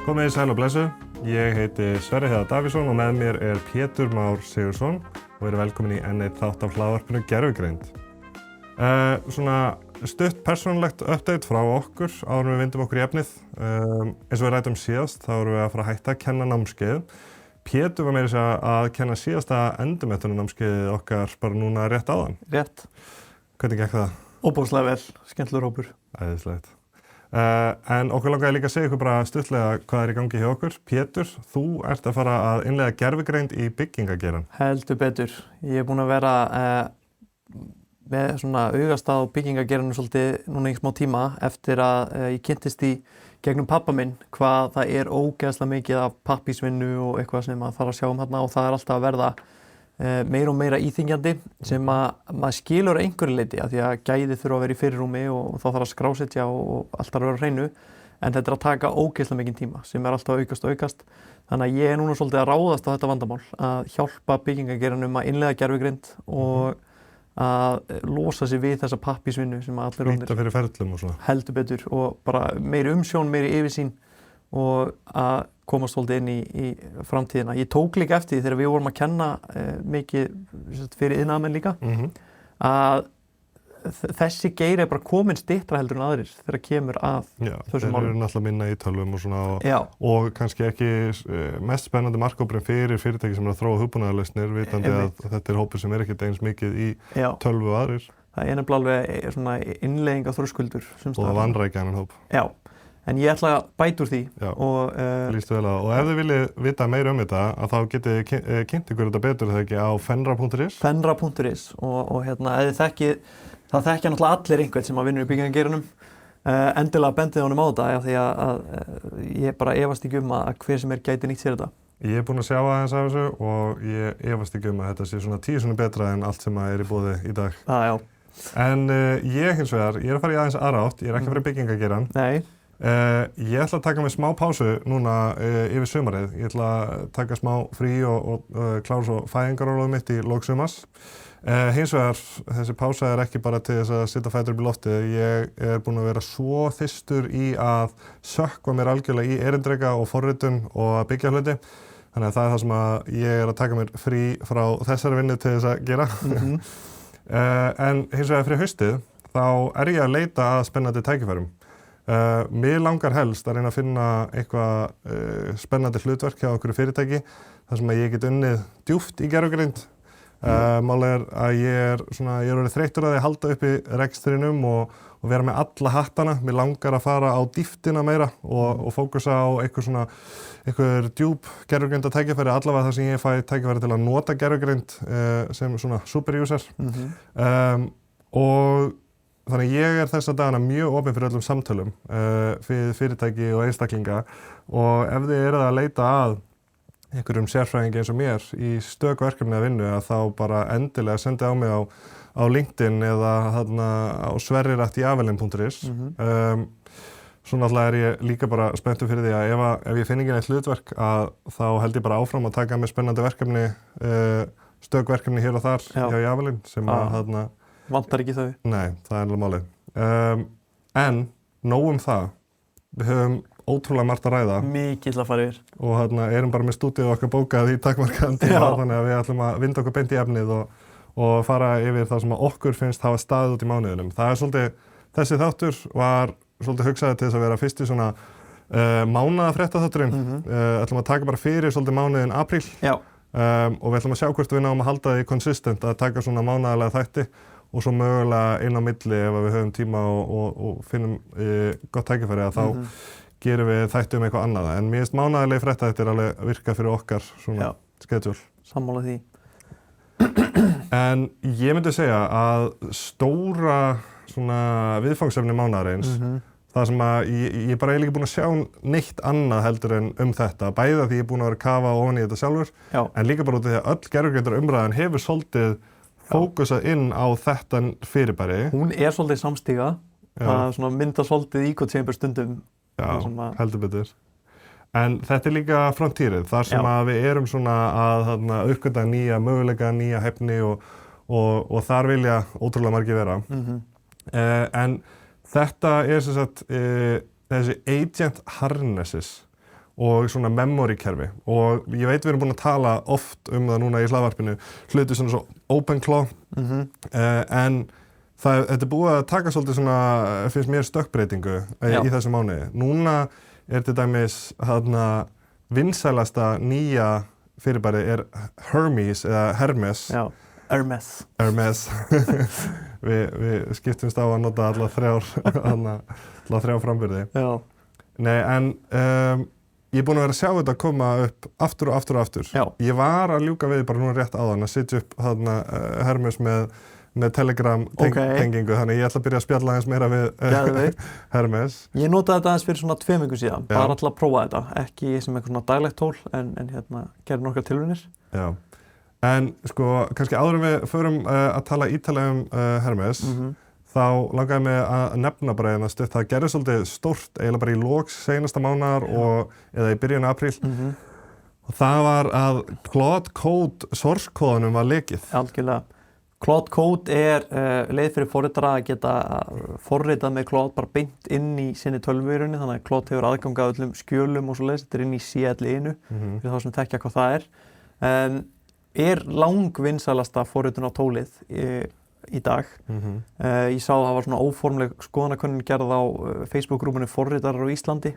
Komið sæl og blessu. Ég heiti Sverrir Heiðar Davíðsson og með mér er Pétur Már Sigurðsson og eru velkomin í enn einn þátt af hlaðvarpinu Gervigreind. Svona stutt persónulegt update frá okkur áður en við vindum okkur í efnið. Eins og við ræddum síðast þá erum við að fara að hætta að kenna námskeið. Pétur var meira að segja að kenna síðasta endurmenntunarnámskeiðið okkar bara núna rétt áðan. Rétt. Hvernig gekk það? Óbúslega vel, skemmtilegur hópur. Æðislegt. En okkur langaði líka að segja ykkur bara stuttlega hvað í gangi hjá okkur. Pétur, þú ert að fara að innleiða gervigreind í byggingageirann. Heldur betur. Ég er búinn að vera með svona augast á byggingageirannum svolítið núna í smá tíma eftir að ég kynntist í gegnum pappa minn hvað það er ógeðslega mikið af pappírsvinnu og eitthvað sem maður þarf að sjá þarna og það er alltaf að verða meira og meira íþyngjandi sem að maður skilur einhverju leyti af því að gæði þurfa að vera í fyrirrúmi og þá þarf að skrásetja og allt þarf að vera á hreinu en þetta er að taka ógeðslega mikinn tíma sem er alltaf að aukast þannig að ég er núna svolítið að ráðast á þetta vandamál að hjálpa byggingageiranum að innleiða gervigreind og að losa sig við þessa pappírsvinnu sem allir Nýta fyrir ferlum og svona. Heldur betur og bara meiri umsjón, meiri yfirsýn og að komast svolítið inn í framtíðina. Ég tók líka eftir því þegar við vorum að kenna mikið fyrir iðnaðarmenn líka að þessi geiri er bara komin styttra heldur en aðrir þegar kemur að þessum málum. Þeir eru náttúrulega minna í tölvum og svona og kannski ekki mest spennandi markhópurinn fyrir fyrirtæki sem er að þróa hugbúnaðarlausnir vitandi að þetta er hópur sem er ekkert eins mikið í tölvu og aðrir. Það er nefnilega alveg svona innleiðing af þröskuldur. Og vanrækja þennan hóp. Já. En ég ætla að bæta úr því og lístu vel á. Og ef þið viljið vita meira þetta að þá getið kynnt ykkur þetta betur þegar ekki á fenra.is. Fenra.is og ef þið þekkið það þekkja náttúrulega allir einhvern sem að vinnur í byggingageiranum. Endilega bendið honum á þetta því að ég bara efast ekki að hver sem gæti nýtt sér þetta. Ég er búinn að sjá aðeins af þessu og ég efast ekki að þetta sé svona 10 sinnum betra en allt sem er í boði í dag. Já. En ég hins vegar, ég er að fara í aðeins aðra átt, ég er ekki að fara í byggingageirann. Nei. Ég ætla að taka mig smá pásu núna yfir sumarið. Ég ætla að taka smá frí og klára svo fæðingarorlofið mitt í lok sumars. Hins vegar, þessi pása er ekki bara til þess að setja fætur upp í loftið. Ég er búinn að vera svo þyrstur í að sökkva mér algjörlega í erindreka og forritun og að byggja hluti. Þannig að það er það sem að ég er að taka mér frí frá þessari vinnu til þess að gera. En hins vegar fyrir haustið, þá er ég að leita að spennandi tækifærum. Mér langar helst að reyna að finna eitthvað spennandi hlutverk hjá okkur fyrirtæki þar sem að ég get unnið djúpt í gervigreind. Málið er að ég er orðið þreyttur að því að halda upp í rekstrinum og vera með alla hattana. Mér langar að fara á dýptina meira og fókusa á einhver djúp gervigreinda tækifæri, allavega þar sem ég fæ tækifæri til að nota gervigreind sem svona super user. Og þannig ég er þessa dagana mjög opinn fyrir öllum samtölum fyrir fyrirtæki og einstaklinga og ef þið eruð að leita að einhverjum sérfræðingi eins og mér í stök verkefni að vinnu að þá bara endilega sendi á mig á LinkedIn eða þarna á sverrir@javelin.is. Svo náttúrulega er ég líka bara spenntur fyrir því að ef ég finn ekki neitt hlutverk að þá held ég bara áfram að taka með spennandi verkefni, stök verkefni hér og þar hjá Javelin sem að þarna vantar ekki þau? Nei, það er alveg málið. En nóg það. Við höfum ótrúlega margt að ræða. Mikið að fara yfir. Og erum bara með stúdíu okkar bókað í takmarkaðan tíma þannig að við ætlum að vinda okkur beint í efnið og fara yfir það sem að okkur finnst hafa staðið út í mánuðinum. Það er svolítið, þessi þáttur var svolítið hugsaður til þess að vera fyrsti svona mánaðafréttaþátturinn. Ætlum að taka bara fyrir svolítið mánuðin apríl. Og við ætlum að sjá hvort við náum að halda því consistent að taka svona mánaðarlega þætti og svo mögulega inn á milli ef við höfum tíma og finnum gott tækifæri að þá gerum við þætti eitthvað annað. En mér finnst mánaðarlegi fréttaþættir alveg virka fyrir okkar svona schedule. Sammála því. En ég myndi segja að stóra svona viðfangsefni mánaðarins, það sem að ég bara eiginlega ekki búinn að sjá neitt annað heldur en þetta. Bæði að því ég er búinn að vera að kafa ofan í þetta sjálfur, en líka bara út af því að öll gervigreindar umræðan hefur svolítið fókusað inn á þetta fyrirbæri. Hún er svolítið samstíga, það mynda svolítið íkottseimbur stundum. Já, heldur betur. En þetta er líka frontýrið, þar sem að við erum svona að uppgöta nýja möguleika, nýja hæfni og þar vilja ótrúlega margir vera. En þetta er sem sagt þessi agent harnesses og svona memory-kerfi og ég veit við erum búin að tala oft um það núna í hlaðvarpinu hluti svona svo OpenClaw en þetta búið að taka svolítið svona, finnst mér stökkbreytingu í þessu mánuði. Núna til dæmis vinsælasta nýja fyrirbæri Hermes eða Hermes. Já, Hermes. Við skiptumst á að nota alla þrjár framburði. Já. Nei, en ég búin að vera að sjá þetta koma upp aftur og aftur og aftur. Já. Ég var að ljúka við bara núna rétt áðan að setja upp Hermes með Telegram-tengingu, þannig ég ætla að byrja að spjalla aðeins meira við Hermes. Ég notaði þetta aðeins fyrir svona 2 vikum síðan, bara alltaf að prófa þetta, ekki sem eitthvað svona daglegt tól, en gerði nokkrar tilraunir. Já. En sko, kannski áður en við förum að tala ítarlega Hermes, þá langaði mig að nefna bara eina stutt. Það gerði svolítið stórt, eiginlega bara í lok seinasta mánaðar eða í byrjun apríl. Og það var að Claude Code source-kóðanum var lekið. Algjörlega. Claude Code leið fyrir forritara að geta forritað með Claude bara beint inn í sinni tölvuveirinni, þannig að Claude hefur aðgang að öllum skjölum og svoleiðis. Þetta inn í CLI-inu, fyrir þá sem þekkja hvað það langvinsælasta forritun á tólið í dag. Ég sá að það var svona óformleg skoðanakönnun gerð á Facebook-grúpunni Forritarar á Íslandi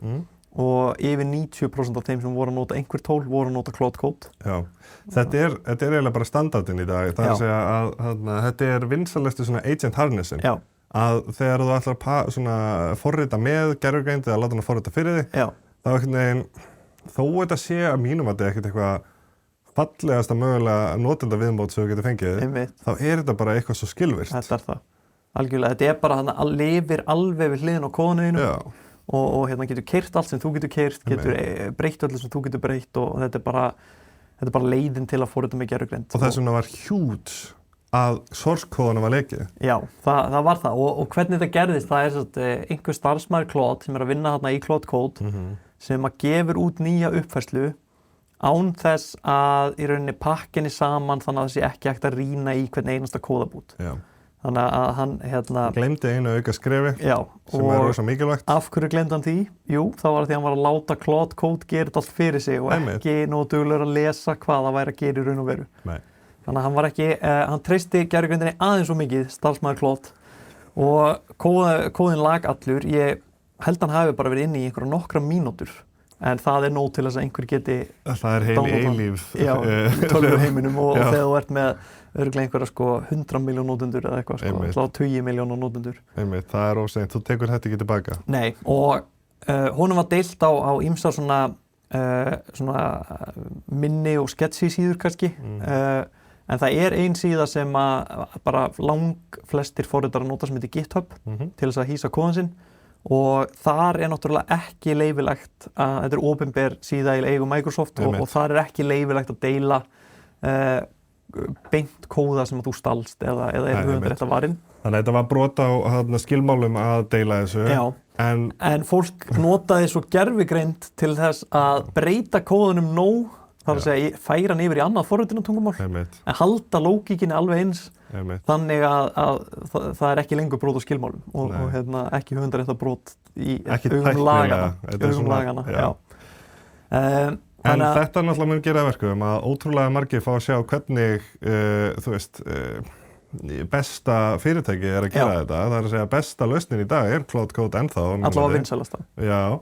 og yfir 90% af þeim sem voru að nota einhver tól voru að nota Claude Code. Já, þetta er eiginlega bara standardinn í dag. Það er að segja að þetta vinsælasti svona agent harnessing. Já. Að þegar þú ætlar að forrita með gervigreind eða láta hann að forrita fyrir þig, þá einhvern veginn, þó þetta sé að mínum að þetta ekkert eitthvað fallegasta mögulega notenda viðmót sem þú getur fengið, þá þetta bara eitthvað svo skilvirkt. Þetta það. Algjörlega, þetta bara hann að lifir alveg við hliðin á kóðanuðinu og getur keyrt allt sem þú getur keyrt, getur breytt öllu sem þú getur breytt og þetta er bara leiðin til að forrita með gervigreind. Og þess vegna var huge að source-kóðanum var lekið. Já, það var það og hvernig þetta gerðist, það einhver starfsmaður Claude sem að vinna þarna í Claude Code sem að gefur út nýja uppfærslu án þess að í rauninni pakkinni saman þannig að það sé ekki hægt að rýna í hvern einasta kóðabút. Já. Þannig að hann gleymdi einu auka skrefi sem rosa mikilvægt. Af hverju gleymdi hann því? Jú, það var því að hann var að láta Claude Code gera þetta allt fyrir sig og ekki nógu duglegur að lesa hvað það væri að gera í raun og veru. Nei. Þannig að hann var ekki, hann treysti gervigreindinni aðeins svo mikið, starfsmaður Claude og kóðin lag allur. Ég held hann hafi bara verið inni í einhverja nokkra mínútur. En það nóg til þess að einhver geti það heil eilíf tölvuheiminum og þegar þú ert með örugglega einhverja 100 miljón notendur eða eitthvað, þá 20 miljónar notendur. Einmitt, það er óseint, þú tekur þetta ekki tilbaka. Nei, og honum var deilt á ýmsar svona minni og sketchy síður kannski, en það ein síða sem að bara flestir forritarar nota sem heitir GitHub til þess að hýsa kóðan sinn. Og þar náttúrulega ekki leyfilegt að þetta opinber síða í eigu Microsoft og þar ekki leyfilegt að deila beint kóða sem að þú stalst eða höfundarétta varinn. Þannig að þetta var brot á skilmálum að deila þessu. Já, en fólk notaði svo gervigreind til þess að breyta kóðunum nóg, þar að segja færa hann yfir í annað forritunartungumál, en halda lógíkinni alveg eins. Þannig að það er ekki lengur brot á skilmálum og ekki höfundaréttarbrot í augum lagana. En þetta náttúrulega mun gera verkum að ótrúlega margir fá að sjá hvernig besta fyrirtæki að gera þetta. Það er að segja besta lausnin í dag Claude Code ennþá. Allavega vinsælasta. Já,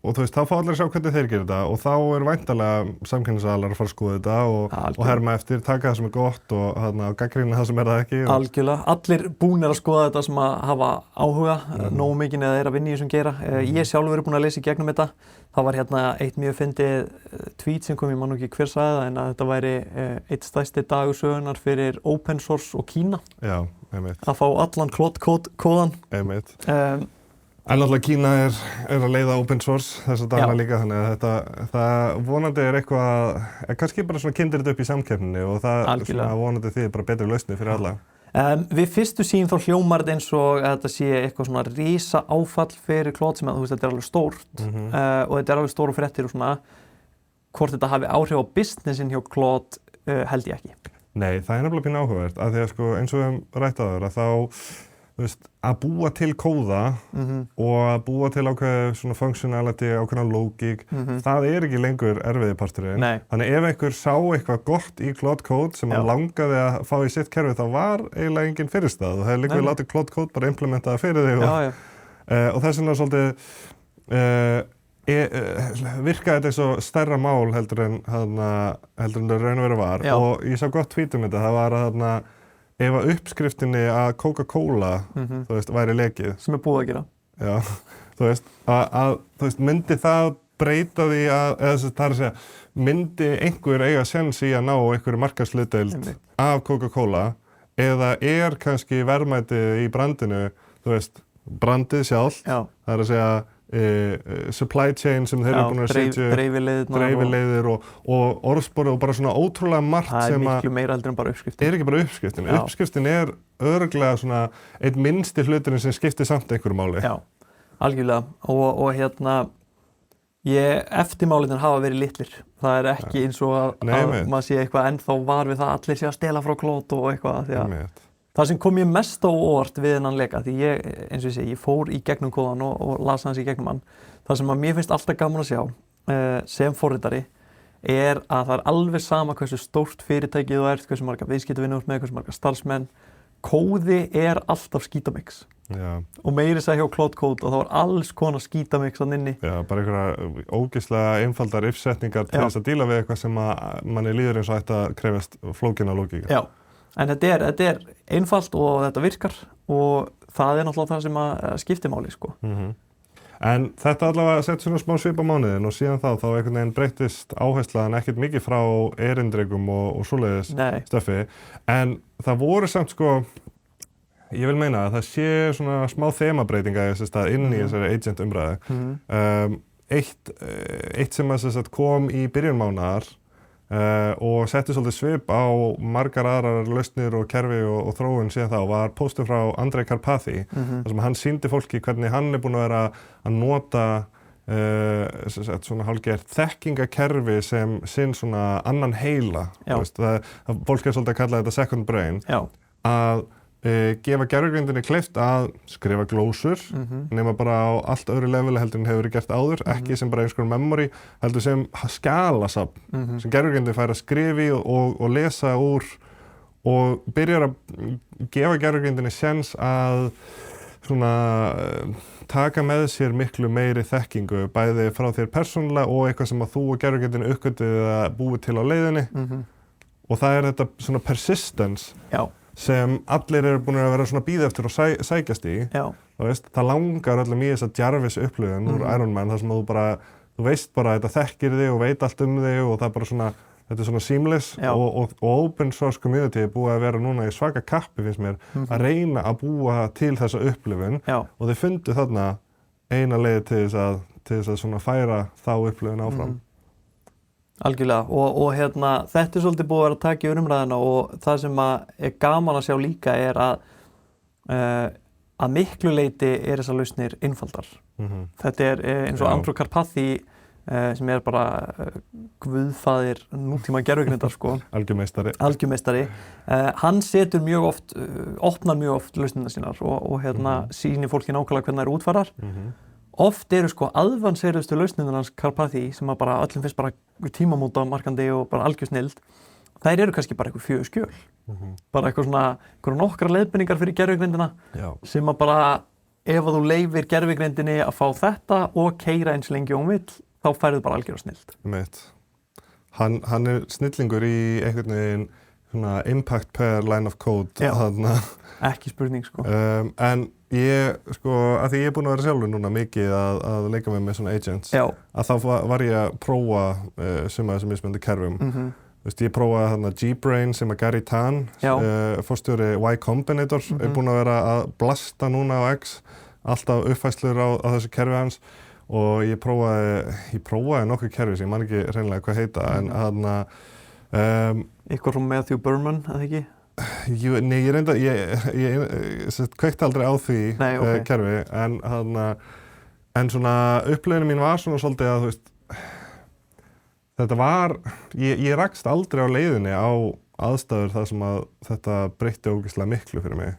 og þá fá allir að sjá hvernig þeir gera þetta og þá væntanlega samkeppnisaðilar að fara að skoða þetta og herma eftir, taka það sem gott og gagnrýna það sem það ekki. Algjörlega, allir búnir að skoða þetta sem að hafa áhuga, nógu mikið eða að vinna í þessum gera. Ég sjálfur búin að lesa í gegnum þetta. Það var eitt mjög fyndið tweet sem kom, ég man nú ekki hver sagði það, en að þetta væri eitt stærsti dagur sögunar fyrir open source og Kína. Já, einmitt. Að fá allan Claude Code kóðan. Einmitt. En náttúrulega Kína er að leiða open source þessa dagana líka, þannig að það vonandi eitthvað, kannski bara svona kyndir þetta upp í samkeppninni og það vonandi því bara betri lausni fyrir alla. Við fyrstu sýn þá hljómar þetta eins og að þetta sé eitthvað svona risa áfall fyrir Claude sem að þetta alveg stórt og þetta alveg stóru fréttir og svona hvort þetta hafi áhrif á businessin hjá Claude held ég ekki. Nei, það nefnilega pínu áhugavert, af því að eins og við rætt áður að þú veist, að búa til kóða og að búa til ákveð svona functionality, ákveðna logík, það ekki lengur erfiði parturinn. Nei. Þannig ef einhver sá eitthvað gott í Claude Code sem hann langaði að fá í sitt kerfi, þá var eiginlega engin fyrirstað og hefði líka látið Claude Code bara implementaða fyrir þig og þess vegna svolítið virkaði þetta eins og stærra mál heldur en það raun og veru var. Og ég sá gott tweet þetta, það var að ef að uppskriftinni að Coca-Cola þú veist, væri lekið sem búið að gera þú veist, myndi það breyta því eða það að segja, myndi einhver eiga séns í að ná einhverju markaðshlutdeild af Coca-Cola eða kannski verðmætið í brandinu, þú veist, brandið sjálft, það að segja supply chain sem þeir eru búin að setja dreifileiðir og orðspor og bara svona ótrúlega margt sem það miklu meira heldur en bara uppskriftin ekki bara uppskriftin, uppskriftin örugglega svona einn minnsti hluturinn sem skiptir samt einhverju máli algjörlega og eftirmálitin hafa verið litlir það ekki eins og að maður sé eitthvað ennþá var við það allir sé að stela frá Claude og eitthvað því að það sem kom mér mest á óvart við þennan leka, því eins og ég segi, ég fór í gegnum kóðan og las hans í gegnum hann. Það sem að mér finnst alltaf gaman að sjá sem forritari að það alveg sama hversu stórt fyrirtækið þú ert, hversu marga viðskiptavinur með, hversu marga starfsmenn, kóði alltaf skítamix. Og meiri segja hjá Claude Code og það var alls konar skítamix þarna inni. Já, bara einhverja ógeðslega einfaldar if-setningar til þess að díla við eitthvað sem að manni líður eins og ætti að krefjast flókinna lógíka. Já. En þetta einfalt og þetta virkar og það náttúrulega það sem að skiptir máli, sko. En þetta allavega setur svona smá svip á mánuðinn og síðan þá einhvern veginn breyttist áherslan ekkert mikið frá erindrekum og svoleiðis stöffi. En það voru samt, sko, ég vil meina að það sé svona smá þemabreytinga inn í þessari agent umræðu. Eitt sem að kom í byrjun mánaðar og setti svolítið svip á margar aðrar lausnir og kerfi og þróun síðan þá var póstur frá Andrej Karpathy þar sem hann sýndi fólki hvernig hann búinn að vera að nota svona hálfgert þekkingakerfi sem sinn svona annan heila fólk svolítið að kalla þetta second brain að gefa gervigreindinni kleift að skrifa glósur nema bara á allt öðru leveli heldur en hefur verið gert áður, ekki sem bara eins konar memory, heldur sem skjalasafn sem gervigreindin fær að skrifa og lesa úr og byrjar að gefa gervigreindinni séns að svona taka með sér miklu meiri þekkingu bæði frá þér persónulega og eitthvað sem að þú og gervigreindinni uppgötvuð að búi til á leiðinni og það þetta svona persistence sem allir eru búin að vera svona bíða eftir og sækjast í. Það langar öllum í þessa Jarvis upplifun úr Iron Man þar sem þú veist bara að þetta þekkir þig og veit allt um þig og það bara svona, þetta svona seamless og open source community búið að vera núna í svaka kappi finnst mér að reyna að búa til þessa upplifun og þau fundu þarna eina leið til þess að svona færa þá upplifun áfram. Algjörlega og þetta svolítið búið að vera að taka í umræðina og það sem að gaman að sjá líka að miklu leyti þessar lausnir einfaldar. Þetta eins og Andrej Karpathy sem bara guðfaðir nútíma gervigreindar sko. Algjörmeistari. Hann setur mjög oft, opnar mjög oft lausnirnar sínar og sýnir fólki nákvæmlega hvernig þær útfærar. Oft sko aðvanserustu lausnirnar hans Karpathy sem að bara öllum finnst bara tímamótamarkandi og bara algjör snilld. Þær kannski bara eitthvað 4 skjöl. Bara eitthvað svona nokkrar leiðbeiningar fyrir gervigreindina sem að bara ef að þú leyfir gervigreindinni að fá þetta og keyra eins lengi og hún vill, þá færðu bara algjör snilld. Hann snillingur í einhvern veginn svona impact per line of code. Ekki spurning sko. En ég, sko, að því ég búinn að vera sjálfur núna mikið að leika með svona agents, að þá var ég að prófa suma þessum mismunandi kerfum. Ég prófaði þarna Gbrain sem að Gary Tan, forstjóri Y Combinator, búinn að vera að blasta núna á X, alltaf uppfærslur á þessu kerfi hans og ég prófaði nokkuð kerfi sem ég man ekki hreinlega hvað heita, en þarna Eitthvað frá Matthew Berman, eða ekki? Nei, ég kveikti aldrei á því kerfi, en svona upplifinu mín var svona svolítið að, þú veist, þetta var, ég rakst aldrei á leiðinni á aðstæður þar sem að þetta breytti ógeðslega miklu fyrir mig.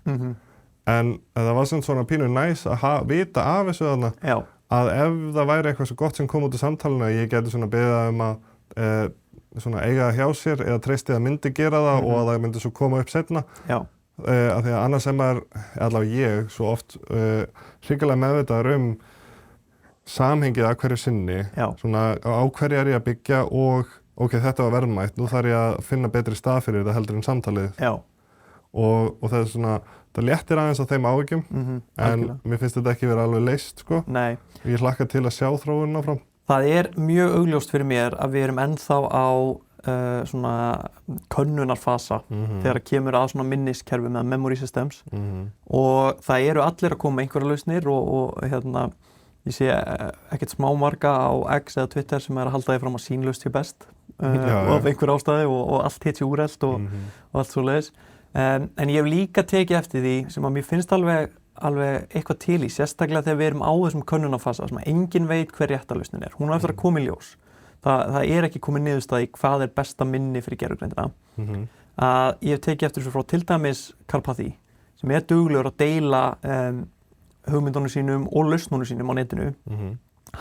en það var svona pínu næs að vita af þessu þarna Já. að ef það væri eitthvað svo gott sem kom út í samtalinu að ég geti svona beðið að svona eiga það hjá sér eða treysti að myndi gera það og að það myndi svo koma upp seinna. Já. Af því að annars sem allavega ég svo oft hrikalega meðvitaður samhengið að hverju sinni, svona á hverju ég að byggja og ok, þetta var verðmætt, nú þarf ég að finna betri stað fyrir þetta heldur en samtalið. Já. Og það svona, það léttir aðeins á þeim áhyggjum, en mér finnst þetta ekki vera alveg leyst, sko. Nei. Ég hlakka til að sjá þróunina áfram. Það mjög augljóst fyrir mér að við erum ennþá á svona könnunarfasa þegar kemur að svona minniskerfi með memory systems og það eru allir að koma einhverja lausnir og ég sé ekkert smámarga á X eða Twitter sem að halda því fram að sínlaust sé best af einhver ástæði og allt hitt sé úrelt og allt svoleiðis. En ég hef líka tekið eftir því sem að mér finnst alveg eitthvað til í, sérstaklega þegar við erum á þessum könnunarfasa sem að enginn veit hver rétta lausnin Hún eftir að koma í ljós. Það ekki komið niðurstaða í hvað besta minni fyrir gervigreindina. Að ég hef tekið eftir þessu frá til dæmis Karpathy sem duglegur að deila hugmyndunum sínum og lausnunum sínum á netinu.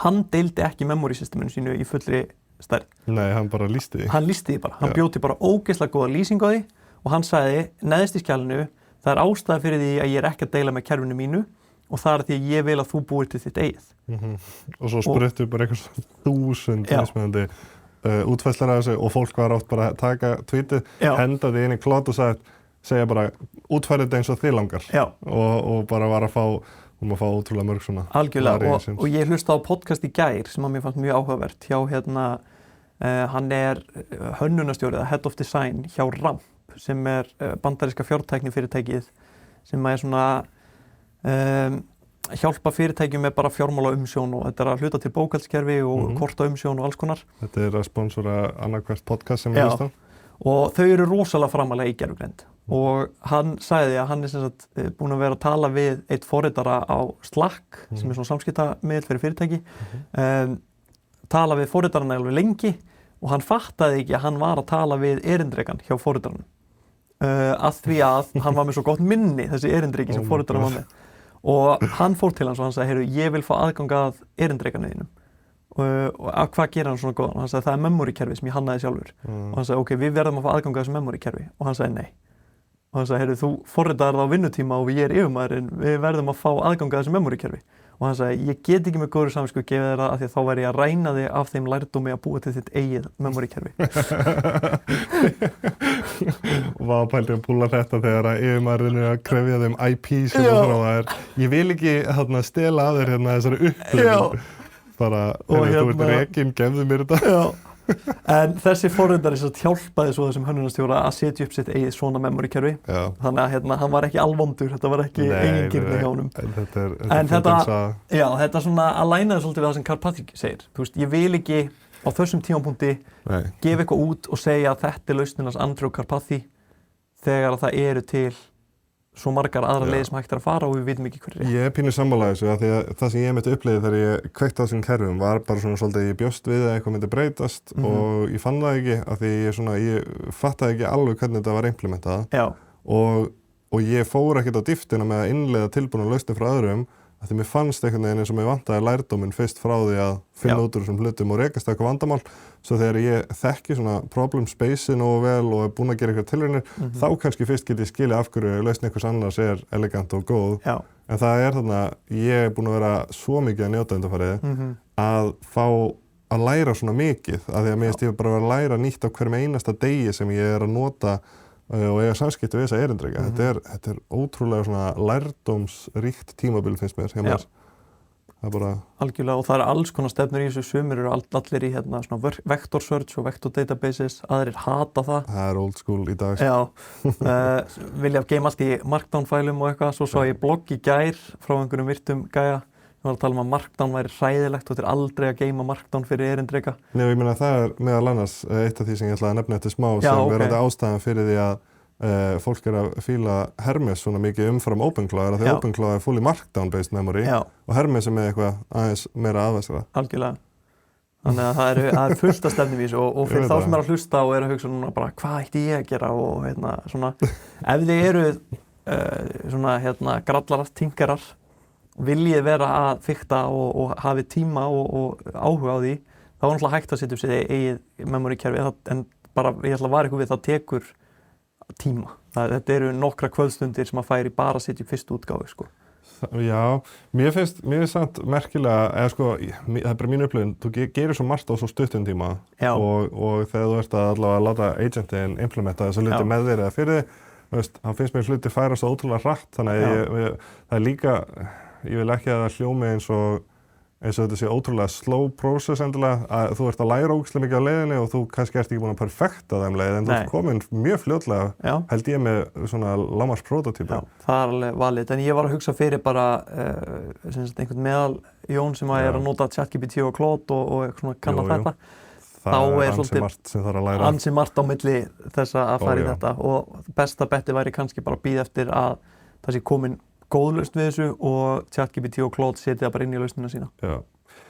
Hann deildi ekki memory systeminu sínu í fullri stærð. Nei, hann bara lýsti því. Hann lýsti því bara. Hann bjó til bara ógeðslega góða lýsingu á því og hann sagði neðst í skjalinu það ástæða fyrir því að ég ekki að deila með kerfinu mínu og það því að ég vil að þú búir til þitt eigið. Og svo spruttu bara eitthvað 1000 mismunandi útfærslar af þessu og fólk var átt bara að taka tweetið, henda því inn í klot og segja bara útfærið þetta eins og þið langar og bara var að fá ótrúlega mörg svona algjörlega og ég hlusta á podcast í gær sem að mér fannst mjög áhugavert hjá hann hönnunarstjóri eða head of design hjá Ramp sem bandaríska fjártækni fyrirtækið sem svona hjálpa fyrirtækjum með bara fjármála umsjón og þetta að hluta til bókhaldskerfi og korta umsjón og alls konar. Þetta að sponsora annarkvært podcast sem við hlustum. Og þau eru rosalega framalega í gervigreind og hann sagði að hann sem sagt búinn að vera að tala við eitt forritara á Slack sem svona samskiptamiðill fyrir fyrirtæki tala við forritarana alveg lengi og hann fattaði ekki að hann var að tala við erindrekan hjá forritaranum að því að hann var með svo gott minni þessi erindreki sem forritaran var með og hann fór til hans og hann sagði, heyrðu, ég vil fá aðgang að erindrekanu þínum og hvað gerir hann svona góðan? Og hann sagði, það memory kerfi sem ég hannaði sjálfur og hann sagði, ok, við verðum að fá aðgang að þessu memory kerfi og hann sagði, nei og hann sagði, heyrðu, þú forritaðir það á vinnutíma og ég yfirmaðurinn, við verðum að fá aðgang að þessu memory kerfi og hann sagði, ég get ekki með góður samvisku að gefa þér það af því að þá væri ég að ræna þig af þeim lærdómi að búa til þitt eigið memory kerfi. Og var pældi að púla þetta þegar að yfirmaðurinn að krefja þeim IP sem þú þráðar. Ég vil ekki stela af þér þessari upplifun. Bara, þú ert rekinn, gefðu mér þetta. Já. En þessi forritari hjálpaði svo þessum hönnunarstjóra að setja upp sitt eigið svona memory kerfi. Þannig að hann var ekki alvondur, þetta var ekki eigingirni hjá honum. En þetta svona alignaði svolítið við það sem Karpathy segir. Þú veist, ég vil ekki á þessum tímapunkti gefa eitthvað út og segja að þetta lausnin hans Andrew Karpathy þegar að það eru til svo margar aðra leiðir sem hægt að fara og við vitum ekki hverju. Ég pínu sammála þessu af því að það sem ég mitt upplifði þegar ég kveikt á þessum kerfum var bara svona svolítið ég bjóst við að eitthvað myndi breytast og ég fann það ekki af því ég fattaði ekki alveg hvernig þetta var implementað og ég fór ekkert á dýptina með að innleiða tilbúna lausnir frá öðrum af því mér fannst einhvern veginn eins og mér vantaði lærdóminn fyrst frá því að finna út úr þessum hlutum og rekast eitthvað vandamál svo þegar ég þekki svona problem space-ið nógu vel og er búinn að gera eitthvað tilraunir þá kannski fyrst get ég skilið af hverju lausn einhvers annars er elegant og góð en það þarna, ég er búinn að vera svo mikið að njóta undanfarið að fá að læra svona mikið af því að mér finnst ég bara að læra nýtt á hverjum einasta degi sem ég er að nota og eiga samskipti við þessa erindreka. Þetta er ótrúlega svona lærdómsríkt tímabil finnst mér hjá mér. Það bara algjörlega og það alls konar stefnur í þessu sumir eru allir í svona vector search og vector databases, aðrir hata það. Það er old school í dag. Já, vilja geyma allt í markdown fælum og eitthvað, svo sá ég blogg í gær frá einhverjum virtum gæja var að tala að markdown væri hræðilegt og þetta aldrei að geyma markdown fyrir erindreka. Nei, ég meina það er meðal annars eitt af því sem ég ætlaði að nefna eftir smá sem verandi ástæðan fyrir því að fólk að fíla Hermes svona mikið umfram OpenClaw því OpenClaw er fully markdown based memory og Hermes er með eitthvað aðeins meira aðvæsra. Algjörlega. Þannig að það er fullt af stefnum í þessu og fyrir þá sem að hlusta og að hugsa núna bara hvað ætti ég að gera og svona ef þið eru svona grallarar, tinkarar viljið vera að fikta og hafi tíma og áhuga á því, þá er náttúrulega hægt að setja upp sitt eigið memory kerfi en bara ég ætla að vara ykkur við, það tekur tíma. Þetta eru nokkra kvöldstundir sem að færi bara að setja upp fyrstu útgáfu, sko. Já, mér finnst samt merkilega, eða sko, það er bara mín upplifun, þú gerir svo margt á svo stuttum tíma og þegar þú ert að allavega láta agentin implementa þessu hluti með þér eða fyrir þig, þá finnst mér hluti færa svo ótrúlega hratt, þannig að það er líka, ég vil ekki að það hljómi eins og þetta sé ótrúlega slow process endilega, að þú ert að læra ógeðslega mikið á leiðinni og þú kannski ert ekki búin að perfekta þeim leið, en þú ert komin mjög fljótlega, held ég með svona lágmarks prototípu. Já, það er alveg valið, en ég var að hugsa fyrir bara einhvern meðal Jón sem að er að nota ChatGPT og Claude og svona kanna þetta. Það er ansi margt sem þarf að læra. Ansi margt á milli þess að fara í þetta og besta betti væri kannski bara að bíða eftir að það sé komin góð lausn við þessu og ChatGPT og Claude setja það bara inn í lausnina sína. Já,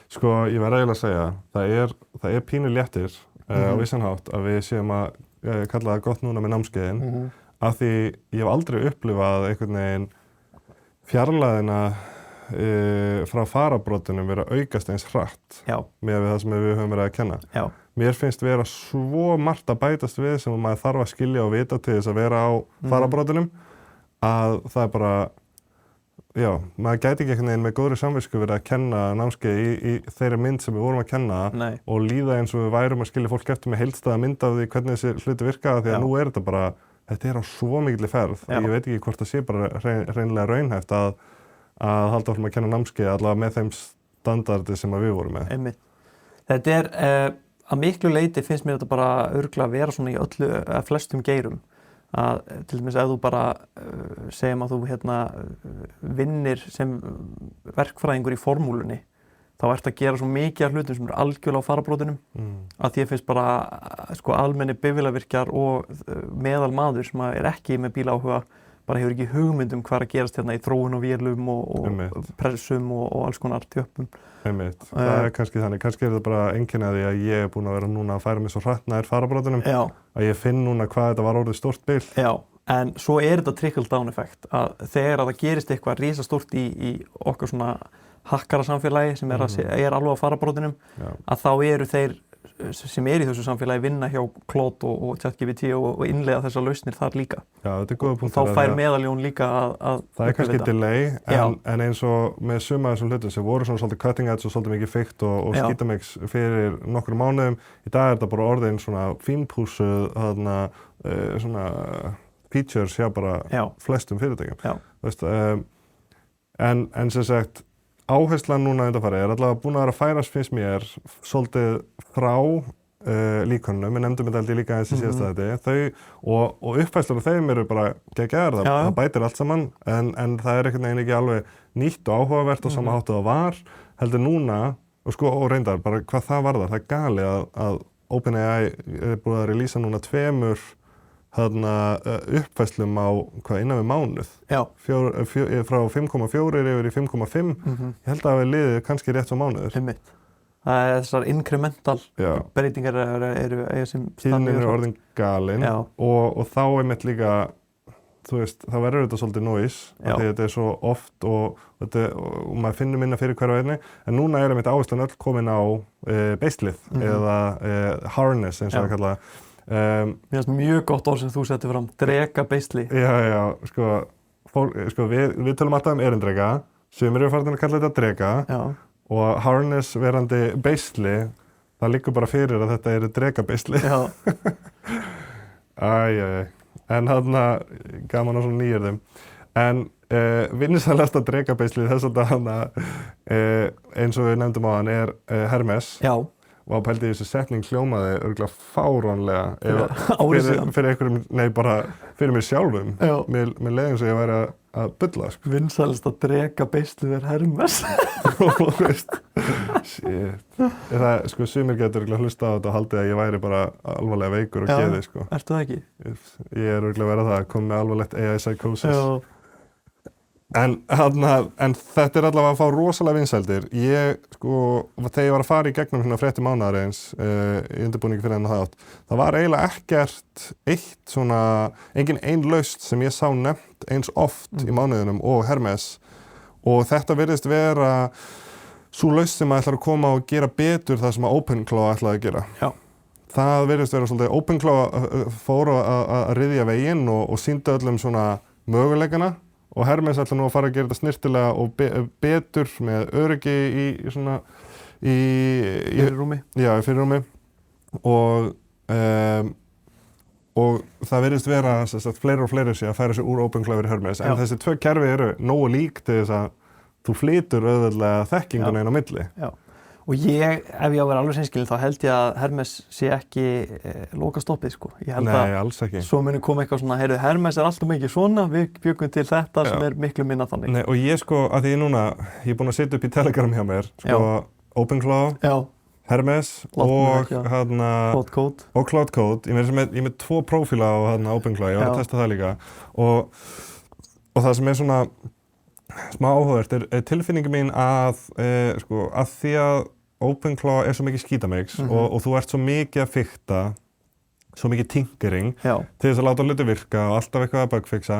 sko ég verð eiginlega að segja, það er pínu léttir á vissan hátt að við séum að kalla það gott núna með námskeiðin af því ég hef aldrei upplifað einhvern veginn fjarlægðina frá farabrotunum vera aukast eins hratt með það sem við höfum verið að kenna. Já. Mér finnst vera svo margt að bætast við sem maður þarf að skilja og vita til þess að vera á farabrotunum að það er bara já, maður gæti ekki einhvern veginn með góðri samvisku verið að kenna námskeið í þeirri mynd sem við vorum að kenna og líða eins og við værum að skilja fólk eftir með heildstæða mynd af því hvernig þessi hluti virka því að nú er þetta bara, þetta er á svo mikilli ferð ég veit ekki hvort það sé bara hreinlega raunhæft að halda áfram að kenna námskeið allavega með þeim standardi sem við vorum með. Einmitt. Þetta er að miklu leyti finnst mér þetta bara örugglega að vera svona í öllu flestum geirum. Að til dæmis ef þú bara segjum að þú vinnir sem verkfræðingur í formúlunni þá ert að gera svo mikið af hlutum sem eru algjörlega á farabrotunum að því finnst bara sko almenni bifvélavirkjar og meðalmaður sem er ekki með bílaáhuga bara hefur ekki hugmyndum hvað að gerast í þróun og vélum og pressum og alls konar tjöppum. Það er kannski þannig, kannski er þetta bara einkenni að því að ég er búin að vera núna að færa mig svo hratt nær farabrotunum að ég finn núna hvað þetta var orðið stórt bil. Já, en svo er þetta trickle down effekt að þegar að það gerist eitthvað risastórt í okkar svona hakkarasamfélagi sem er alveg á farabrotunum að þá eru þeir sem í þessu samfélagi vinna hjá Claude og ChatGPT og innleiða þessar lausnir þar líka. Já, þetta er góða punktur. Þá fær meðaljón líka að það er kannski delay, en eins og með suma þessum hlutum sem voru svona svolítið cutting edge og svolítið mikið fikt og skítamix fyrir nokkrum mánuðum, í dag er þetta bara orðin svona fínpússuð svona features hjá bara flestum fyrirtækjum. En sem sagt áherslan núna undanfarið er allavega búin að vera að færast finnst mér svolítið frá líkönum, við nefndum þetta aldrei líka eins í síðasta þetta, og uppfæslur af þeim eru bara geggjaðar, það bætir allt saman, en það er einhvern veginn ekki alveg nýtt og áhugavert á sama hátt og það var, heldur núna, og reyndar bara hvað það varðar, það er galið að OpenAI er búin að releasa núna 2 uppfæslum á innan við mánuð. Frá 5,4 yfir í 5,5. Ég held að það hafi liðið kannski rétt svo mánuður. Einmitt. Það er þessar incremental breytingar eru sem tíðnin er orðin galin og þá einmitt líka, þú veist, þá verður þetta svolítið noise af því þetta er svo oft og maður finnur minna fyrir hverju einni, en núna er einmitt áherslan öll komin á beislið eða harness eins og það kalla það. Mér finnst mjög gott orð sem þú setur fram, dreka beisli. Já, sko við tölum alltaf erindreka, sumir eru farin að kalla þetta dreka og harness verandi beisli, það liggur bara fyrir að þetta eru dreka beisli. En gaman á svona nýjörðum. En vinsælasta dreka beisli þess að eins og við nefndum á hann er Hermes. Já. Og pældi þessu setning hljómaði örugglega fáránlega fyrir einhverjum, bara fyrir mér sjálfum. Mér leiði eins og ég væri að bulla. Sko. Vinsælasta dreka beislið er Hermes. Shit. Sko, sumir getur örugglega hlusta á þetta og haldið að ég væri bara alvarlega veikur og geði. Sko. Ertu það ekki? Ég er örugglega verið að það kom með alvarlegt AI psychosis. En þetta allavega að fá rosalega vinsældir. Þegar ég var að fara í gegnum svona fréttir mánaðarins í undirbúningi fyrir þennan þátt, það var eiginlega ekkert engin ein lausn sem ég sá nefnt eins oft í mánuðinum og Hermes. Og þetta virðist vera sú lausn sem ætlar að koma og gera betur það sem að OpenClaw ætlaði að gera. Já. Það virðist vera svolítið, OpenClaw fór að ryðja veginn og sýndi öllum svona möguleikana. Og Hermes ætla nú að fara að gera þetta snyrtilega og betur með öryggi í fyrirrúmi. Já, í fyrirrúmi. Og það virðist vera fleiri og fleiri sé að færa sig úr OpenClaw í Hermes. En þessi tvö kerfi eru nógu lík til þess að þú flytur auðveldlega þekkinguna inn á milli. Já. Og ef ég á að vera alveg seinskilinn, þá held ég að Hermes sé ekki lokastoppið, sko. Ég held alls ekki. Svo muni koma eitthvað svona, heyrðu, Hermes alltaf mikið svona, við bjögum til þetta sem miklu minna þannig. Nei, og ég að ég er búinn að setja upp í Telegram hjá mér, OpenClaw, Hermes og Cloud Code. Ég er með 2 prófíla á OpenClaw, ég var að testa það líka. Og það sem er svona smá áhugavert er tilfinningi mín að því að OpenClaw svo mikið skítamix og þú ert svo mikið að fikta, svo mikið tinkering til þess að láta hluti virka og alltaf eitthvað að bugfixa,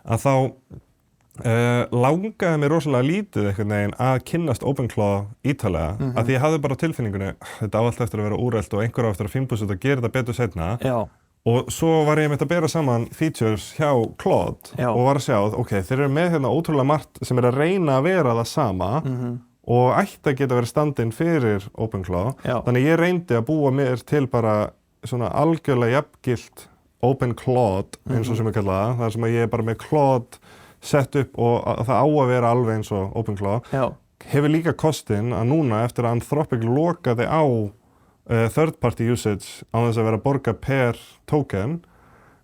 að þá langaði mér rosalega lítið einhvern veginn að kynnast OpenClaw ítalega, að því ég hafði bara á tilfinningunni, þetta á allt eftir að vera úrelt og einhver á eftir að fínpússa þetta og gera þetta betur seinna. Og svo var ég að bera saman features hjá Claude og var að sjá, þeir eru með hérna ótrúlega margt sem að reyna að vera það sama og ætti að geta verið stand-in fyrir OpenClaw. Þannig ég reyndi að búa mér til bara svona algjörlega jafngilt OpenClaw eins og sem ég kalla það. Það sem að ég er bara með Claude sett upp og það á að vera alveg eins og OpenClaw. Hefur líka kostinn að núna eftir að Anthropic lokaði á third-party usage á þess að vera að borga per token,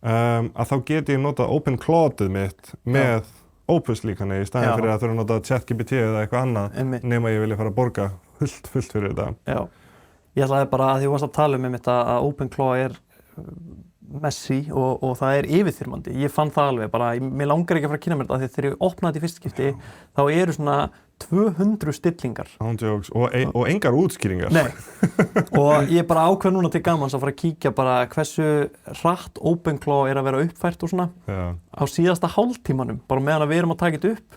að þá geti ég notað OpenClaw-ið mitt með Opus líkani í staðinn fyrir að þurfa að nota ChatGPT eða eitthvað annað nema ég vilja fara að borga fullt fyrir þetta. Já, ég ætlaði bara að því þú varst að tala um þetta að OpenClaw er messy og það er yfirþyrmandi. Ég fann það alveg bara, mér langar ekki að fara að kynna mér þetta því þegar ég opnaði þetta í fyrsta skipti þá eru svona 200 stillingar. Og engar útskýringar. Nei, og ég bara ákveð núna til gamans að fara að kíkja bara hversu hratt OpenClaw er að vera uppfært og svona á síðasta hálftímanum, bara meðan að við erum að taka þetta upp,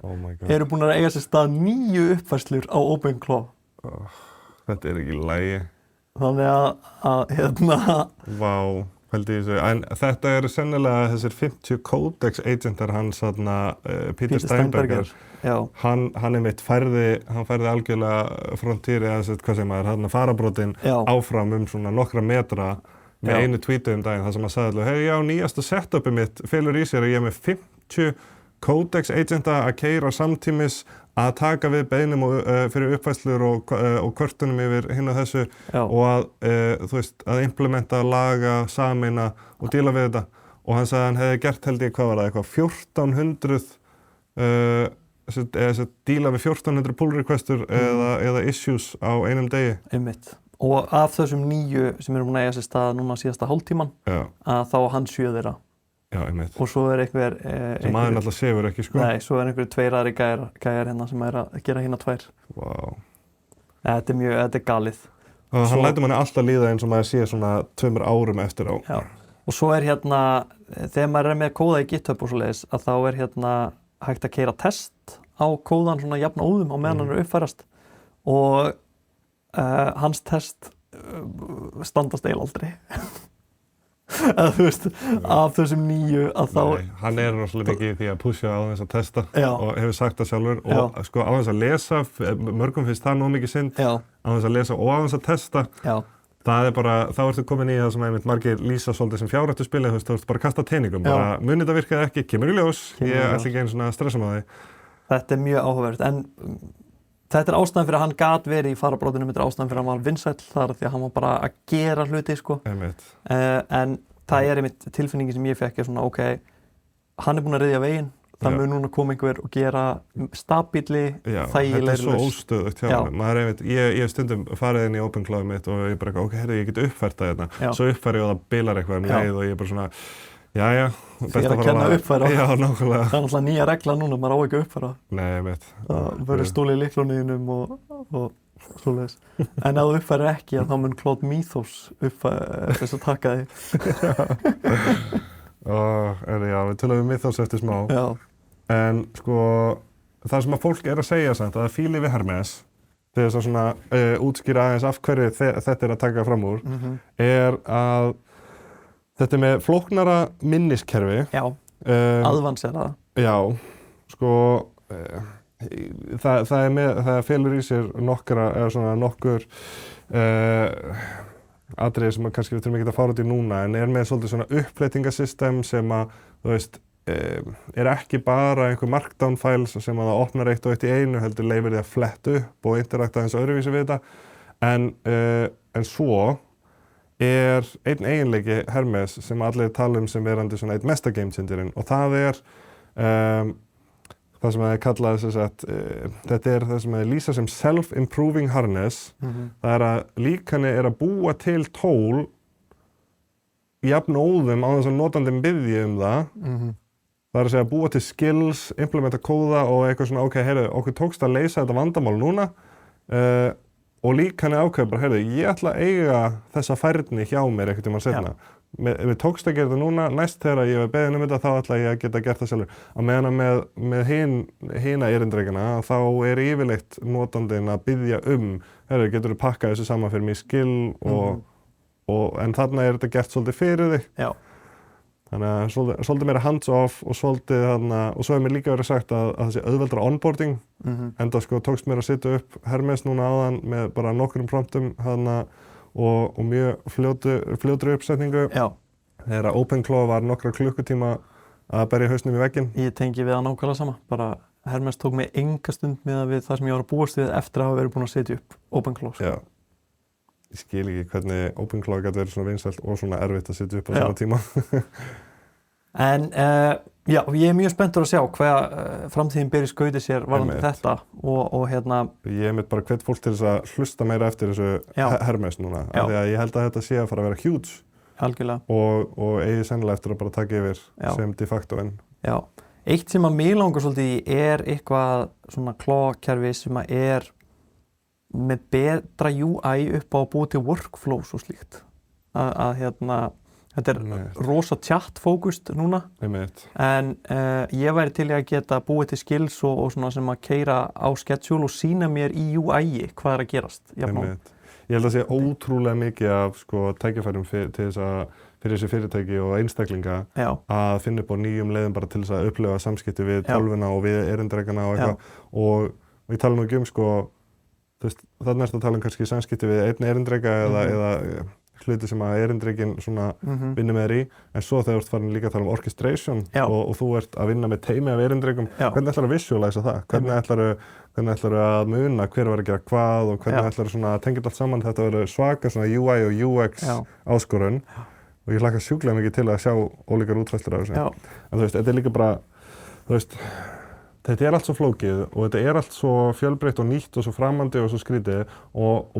eru búin að eiga sér stað 9 uppfærslur á OpenClaw. Þetta er ekki í lagi. Þannig Vá. Hældi þessu, en þetta eru sennilega þessir 50 Codex agentar hans Peter Steinberger. Hann færði algjörlega frontýri eða hvað segir maður, farabrotin áfram svona nokkra metra með einu tweeti daginn þar sem hann sagði alveg, hey, nýjasta setupi mitt felur í sér að ég er með 50 Codex agenta að keyra samtímis að taka við beinum fyrir uppfærslur og kvörtunum yfir hinn og þessu og að implementa, laga, sameina og díla við þetta. Og hann sagði að hann hefði gert held ég, hvað var það, 1400 díla við 1400 pull requestur eða issues á einum degi. Einmitt. Og af þessum 9 sem eru búin að eiga sér stað núna síðasta hálftíman, að þá hann 7 þeirra. Já, einmitt. Og svo er einhver sem maður náttúrulega sefur ekki, sko. Nei, svo er einhver 2 aðri gæjar hérna sem að gera hérna 2. Vá. Þetta er galið. Og hann lætur manni alltaf líða eins og maður sé svona 2 árum eftir á. Já. Og svo er hérna, þegar maður er með kóða í GitHub og svoleiðis, að þá er hérna hægt að keyra test á kóðan svona jafn óðum á meðan hann er uppfærast. Og hans test standast eiginlega aldrei. Að þú veist, af þessum 9 að þá... Nei, hann er náttúrulega mikið í því að pusha á þess að testa og hefur sagt það sjálfur og sko á þess að lesa, mörgum finnst það nóg mikið synd, á þess að lesa og á þess að testa. Það er bara, þá ertu komin í það sem einmitt margir lýsa svolítið sem fjárhættuspili, þú veist, þú ert bara að kasta teiningum, bara muni þetta virkaði ekki, kemur í ljós, ég ætla ekki einu svona að stressa með því. Þetta er mjög áhugavert, en þetta er ástæðan fyrir að hann gat verið í farabrótinu, þetta er ástæðan fyrir að hann var vinsæll þar því að hann var bara að gera hluti, sko. En það er einmitt tilfinningin sem ég fekk svona, hann er búinn að ryðja veginn, það mun núna koma einhver og gera stabíli, þægilegri þetta er svo óstöðugt hjá mér. Maður einmitt, ég hef stundum farið inn í OpenClaw mitt og ég bara, ég get uppfært það hérna. Svo uppfæri ég og það bilar eitthvað leið og ég bara svona, Jæja, Þið að kenna uppfæra. Já, nákvæmlega. Það alltaf nýja regla núna, maður á ekki að uppfæra. Nei, veit. Það verður stólið lyklunniðinum og svoleiðis. En ef þú uppfærir ekki, þá mun Claude Mythos þess að taka þig. Já, við tölum Mythos eftir smá. Já. En sko, það sem að fólk að segja samt, að það fíli við Hermes, til þess að svona útskýra aðeins af hverju þetta að taka fram úr, að þetta með flóknara minniskerfi. Já, aðvansera. Já, sko, það felur í sér nokkur atriði sem kannski við þurfum ekki að fara út í núna, en með svolítið svona uppleitingasystem sem að, þú veist, ekki bara einhver markdown files sem að það opnar eitt og eitt í einu, heldur leyfir því að fletta upp og interakta eins öðruvísi við þetta. En svo einn eiginleiki Hermes sem allir tala sem verandi svona einn mesta game changerinn, og það það sem það kallað þetta það sem það lýsa sem self-improving harness. Það að líkani að búa til tól jafn óðum á þess að notandinn biðji það. Það að segja búa til skills, implementa kóða og eitthvað svona, ok, heyrðu, okkur tókst að leysa þetta vandamál núna og líkani ákveður bara, heyrðu, ég ætla að eiga þessa færni hjá mér einhvern tímann seinna. Við tókst að gera þetta núna, næst þegar ég var beðinn þetta, þá ætla ég að geta gert það sjálfur. Á meðan með hina erindrekana, þá yfirleitt notandinn að biðja heyrðu, geturðu pakkað þessu saman fyrir mig í skill en þarna þetta gert svolítið fyrir þig. Já. Þannig að svolítið meira hands-off og svolítið og svo mér líka verið sagt að þessi auðveldra onboarding, enda sko tókst mér að setja upp Hermes núna áðan með bara nokkrum promptum og mjög fljótri uppsetningu. Já. Þegar OpenClaw var nokkra klukkutíma að berja hausnum í vegginn. Ég tengi við það nákvæmlega sama. Bara Hermes tók mig enga stund með það sem ég var að búast við eftir að hafa verið búin að setja upp OpenClaw. Já. Ég skil ekki hvernig OpenClaw gæti verið svona vinsælt og svona erfitt að setja upp á svona tíma. En já, ég mjög spenntur að sjá hvað framtíðin ber í skauti sér varðandi þetta og hérna. Ég bara hvet fólk til þess að hlusta meira eftir þessu Hermes núna. Af því að ég held að þetta sé að fara að vera huge. Algjörlega. Og eigi sennilega eftir að bara taka yfir sem de facto en. Já. Eitt sem að mig langar svolítið í eitthvað svona Claw-kerfi sem að með betra UI upp á að búa til workflows og slíkt. Hérna, þetta rosa chat-fókust núna. En ég væri til að geta búið til skills og svona sem að keyra á schedule og sýna mér í UI hvað að gerast. Ég held að sé ótrúlega mikið af tækifærum fyrir þessi fyrirtæki og einstaklinga að finna upp á nýjum leiðum bara til þess að upplifa samskipti við tölvuna og við erindrekana og eitthvað. Og við tala nú ekki þarna ertu að tala kannski samskipti við einn erindreka eða hluti sem að erindrekin vinnur með þér í, en svo þegar þú ert farin líka að tala um orchestration og þú ert að vinna með teimi af erindrekum, hvernig ætlarðu að visualisa það? Hvernig ætlarðu að muna hver var að gera hvað og hvernig ætlarðu að tengja allt saman? Þetta verður svaka UI og UX áskorun og ég hlakka sjúklega mikið til að sjá ólíkar útfærslur af þessu. En þetta líka bara, þetta allt svo flókið og þetta allt svo fjölbreytt og nýtt og svo framandi og svo skrítið og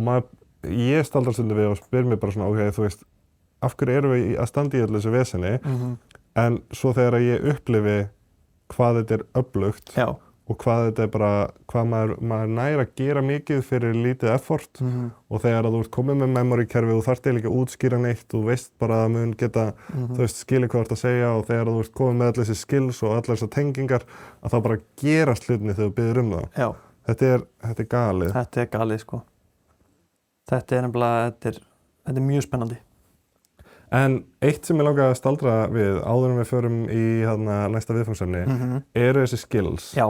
ég staldar stundum við og spyr mér bara svona, ok, af hverju erum við að standa í öllu þessu vesenni, en svo þegar ég upplifi hvað þetta öflugt og hvað þetta bara, hvað maður næri að gera mikið fyrir lítið effort og þegar þú ert komið með memory-kerfi og þú þarft eiginlega ekki að útskýra neitt, þú veist bara að mun geta, skilja hvað þú ert að segja og þegar þú ert komið með allir þessi skills og allar þessar tengingar, að þá bara gerast hlutinni þegar þú biður það. Þetta er galið. Þetta er galið, sko. Þetta er mjög spennandi. En eitt sem ég langaði að staldra við áður en við förum í næsta viðfangsefni eru þessi skills. Já.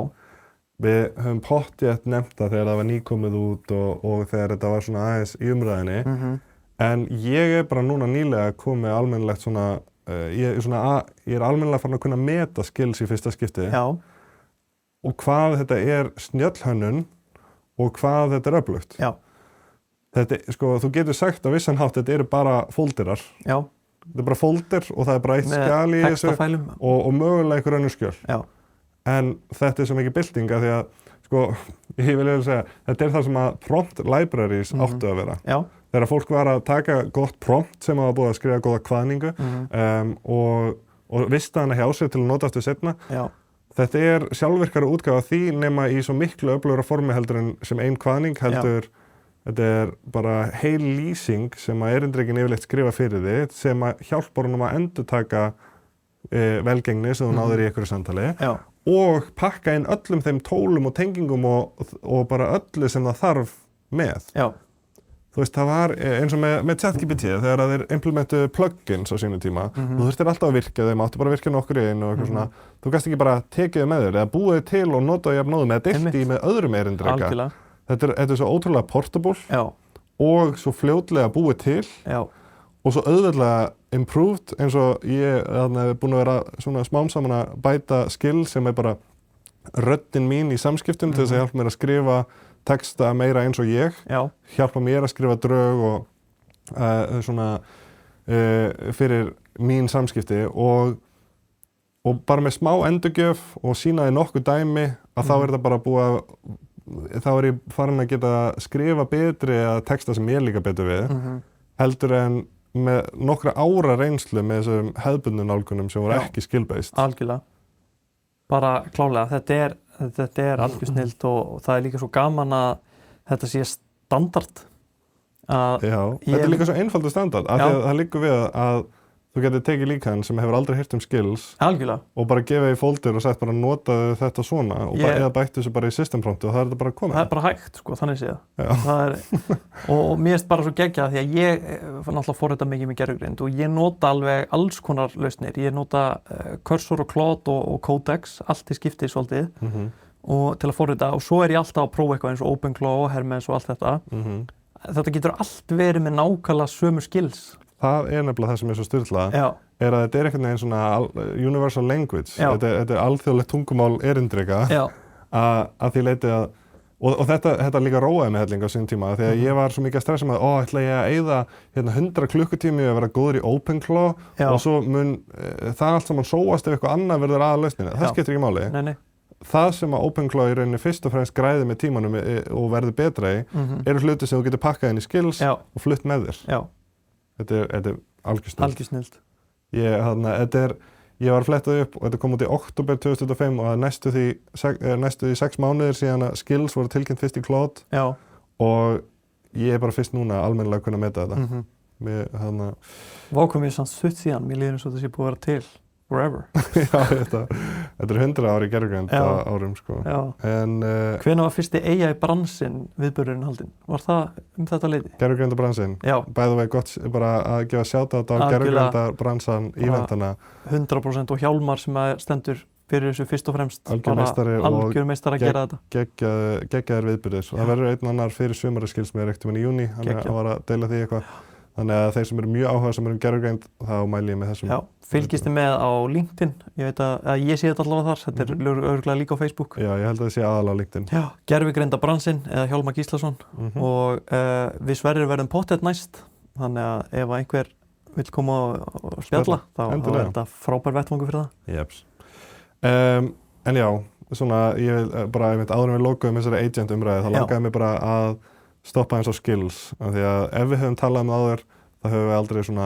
Við höfum pottþétt nefnt það þegar það var nýkomið út og þegar þetta var svona aðeins í umræðinni. En ég bara núna nýlega komið almennilegt ég almennilega farin að kunna meta skills í fyrsta skipti. Já. Og hvað þetta er snjöllhönnun og hvað þetta er öflugt. Já. Þetta, þú getur sagt á vissan hátt, þetta eru bara fólderar. Já. Þetta er bara fólder og það er bara eitt skjal í þessu og mögulega einhver önnur skjöl. Já. En þetta er svo mikið byltinga því að, ég vil segja, þetta er það sem að prompt libraries áttu að vera. Já. Þegar fólk var að taka gott prompt sem hafa búið að skrifa góða kvaðningu og vista hana hjá sér til að nota aftur seinna. Já. Þetta sjálfvirkari útgáfa af því nema í svo miklu öflugra formi heldur en sem ein kvaðning heldur. Þetta bara heil lýsing sem að erindrekinn yfirleitt skrifa fyrir þig sem að hjálpar honum að endurtaka velgengni sem þú náðir í einhverju samtali og pakka inn öllum þeim tólum og tengingum og bara öllu sem það þarf með. Já. Þú veist, það var eins og með ChatGPT þegar þeir implementuðu plugins á sínum tíma. Þú þurftir alltaf að virka þeim, áttu bara að virka nokkur í einu og eitthvað svona. Þú gast ekki bara tekið þau með þér eða búið til og notaðu jafnóðum eða deilti með öðrum erindreka. Algjörlega. Þetta er svo ótrúlega portable og svo fljótlega búið til og svo auðveldlega improved eins og ég hef búin að vera svona smám saman að bæta skill sem bara röddin mín í samskiptum til þess að hjálpa mér að skrifa texta meira eins og ég, hjálpa mér að skrifa drög og svona fyrir mín samskipti og bara með smá endurgjöf og sýna því nokkuð dæmi að þá þetta bara búið að þá ég farin að geta skrifa betri eða texta sem ég líka betur við heldur en með nokkra ára reynslu með þessum hefðbundnu nálgunum sem voru ekki skill-based. Algjörlega. Bara klálega, þetta er algjör snillt og það er líka svo gaman að þetta sé standard. Þetta er líka svo einfaldur standard af því að það liggur við að þú getur tekið líkan sem hefur aldrei heyrt skills og bara gefið í folder og sagt bara notaðu þetta svona og eða bættu þessu bara í system promptu og það þetta bara komið. Það er bara hægt, sko, þannig séð. Og mér finnst bara svo geggjað því að ég náttúrulega forrita mikið með gervigreind og ég nota alveg alls konar lausnir. Ég nota Cursor og Claude og Codex, allt í skipti svolítið og til að forrita og svo ég alltaf að prófa eitthvað eins og OpenClaw, Hermes og allt þetta. Þetta getur allt verið með nákvæmlega sömu skills. Það nefnilega það sem svo sturlað að þetta einhvern veginn svona universal language. Þetta alþjóðlegt tungumál erindreka að því leiti að og þetta líka róaði mig helling á sínum tíma þegar ég var svo mikið að stressa með ætla ég að eyða 100 klukkutími að vera góður í OpenClaw og svo mun það allt saman sóast ef eitthvað annað verður aðlausnin. Það skiptir ekki máli. Nei. Það sem að OpenClaw í rauninni fyrst og fremst græði með tímanum og verður betra í eru hluti sem þú getur pakkað inn í skills og flutt með þér. Þetta er algjör snilt. Algjör snilt. Ég var að fletta upp og þetta kom út í október 2025 og næstu því 6 mánuðir síðan að skills voru tilkynnt fyrst í Claude og ég bara fyrst núna almennilega að kunna meta þetta. Vákom ég samt stutt síðan, mér líður eins og þetta sé búið að vera til forever. Þetta er 100 ári gervigreind árum sko. Hvenær var fyrsti AI-bransinn viðburðurinn haldinn? Var það þetta leyti? Gervigreindabransinn? By the way, gott bara að gefa shoutout á gervigreindabranssan íventana. 100% og Hjálmar sem stendur fyrir þessu fyrst og fremst. Algjör meistari að gera þetta. Geggjaðir viðburðir. Það verður einn annar fyrir sumarið skils með rektum í júní, hann var að deila því eitthvað. Þannig að þeir sem eru mjög áhugasamir gervigreind, þá mæli ég með þessum. Fylgist þið með á LinkedIn? Ég veit að ég sé þetta allavega þar, þetta er örugglega líka á Facebook. Já, ég held að það sé aðalega á LinkedIn. Gervigreindabransinn eða Hjálmar Gíslason og við Sverrir verðum pottet næst, þannig að ef einhver vill koma og spjalla, þá er þetta frábær vettvangur fyrir það. Jeps. En já, svona, ég vil bara, áður en við lokuðum þessari agent umræði, þá langaði mig bara að stoppa eins á skills, af því að ef við höfum talað áður, þá höfum við aldrei svona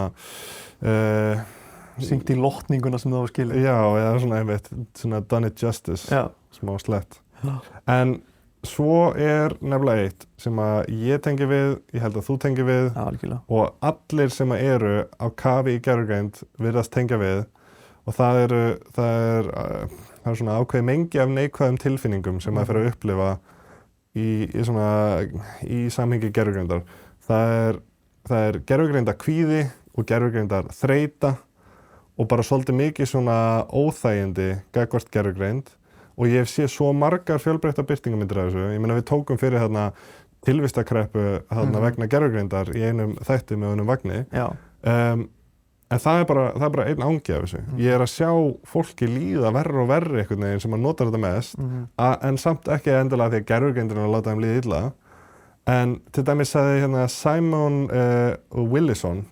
syngt í lotninguna sem það var skilur. Já, eða svona done it justice, smá slett. En svo nefnilega eitt sem að ég tengi við, ég held að þú tengi við og allir sem eru á kafi í gervigreind virðast tengja við og það er svona ákveðið mengi af neikvæðum tilfinningum sem maður fer að upplifa í samhengi gervigreindar. Það er gervigreindarkvíði og gervigreindar þreyta og bara svolítið mikið svona óþægindi gagnvart gervigreind og ég sé svo margar fjölbreyttar birtingarmyndir af þessu. Ég meina við tókum fyrir tilvistarkreppu vegna gervigreindar í einum þætti með einum vagni. En það er bara einn angi af þessu. Ég að sjá fólki líða verri og verri einhvern veginn sem notar þetta mest, en samt ekki endilega því að gervigreindin að láta þeim líða illa. En til dæmis sagði Simon Willison,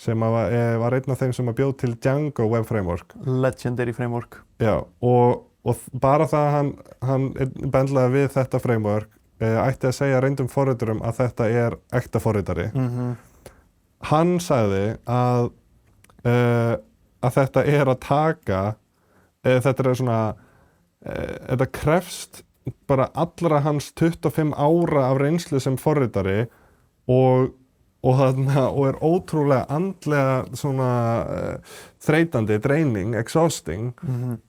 sem var einn af þeim sem bjóð til Django Web Framework. Legendary framework. Já, og bara það að hann bendlaði við þetta framework, ætti að segja reyndum forriturum að þetta ekta forritari. Hann sagði að að þetta að taka, þetta svona, þetta krefst bara allra hans 25 ára af reynslu sem forritari og ótrúlega andlega svona þreytandi, draining, exhausting.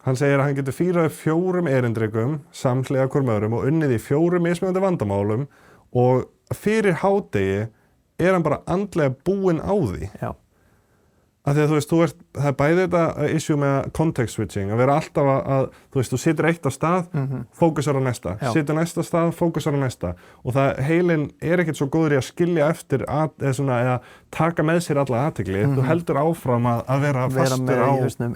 Hann segir að hann getur fýrað 4 erindrekum samhliða hvorum öðrum og unnið í 4 mismunandi vandamálum og fyrir hádegi hann bara andlega búinn á því. Já. Af því að það er bæði þetta issue með context switching, að vera alltaf að þú situr eitt á stað, fókusar á næsta, situr næsta stað, fókusar á næsta og heilinn ekkert svo góður í að skilja eftir eða taka með sér alla athygli, þú heldur áfram að vera fastur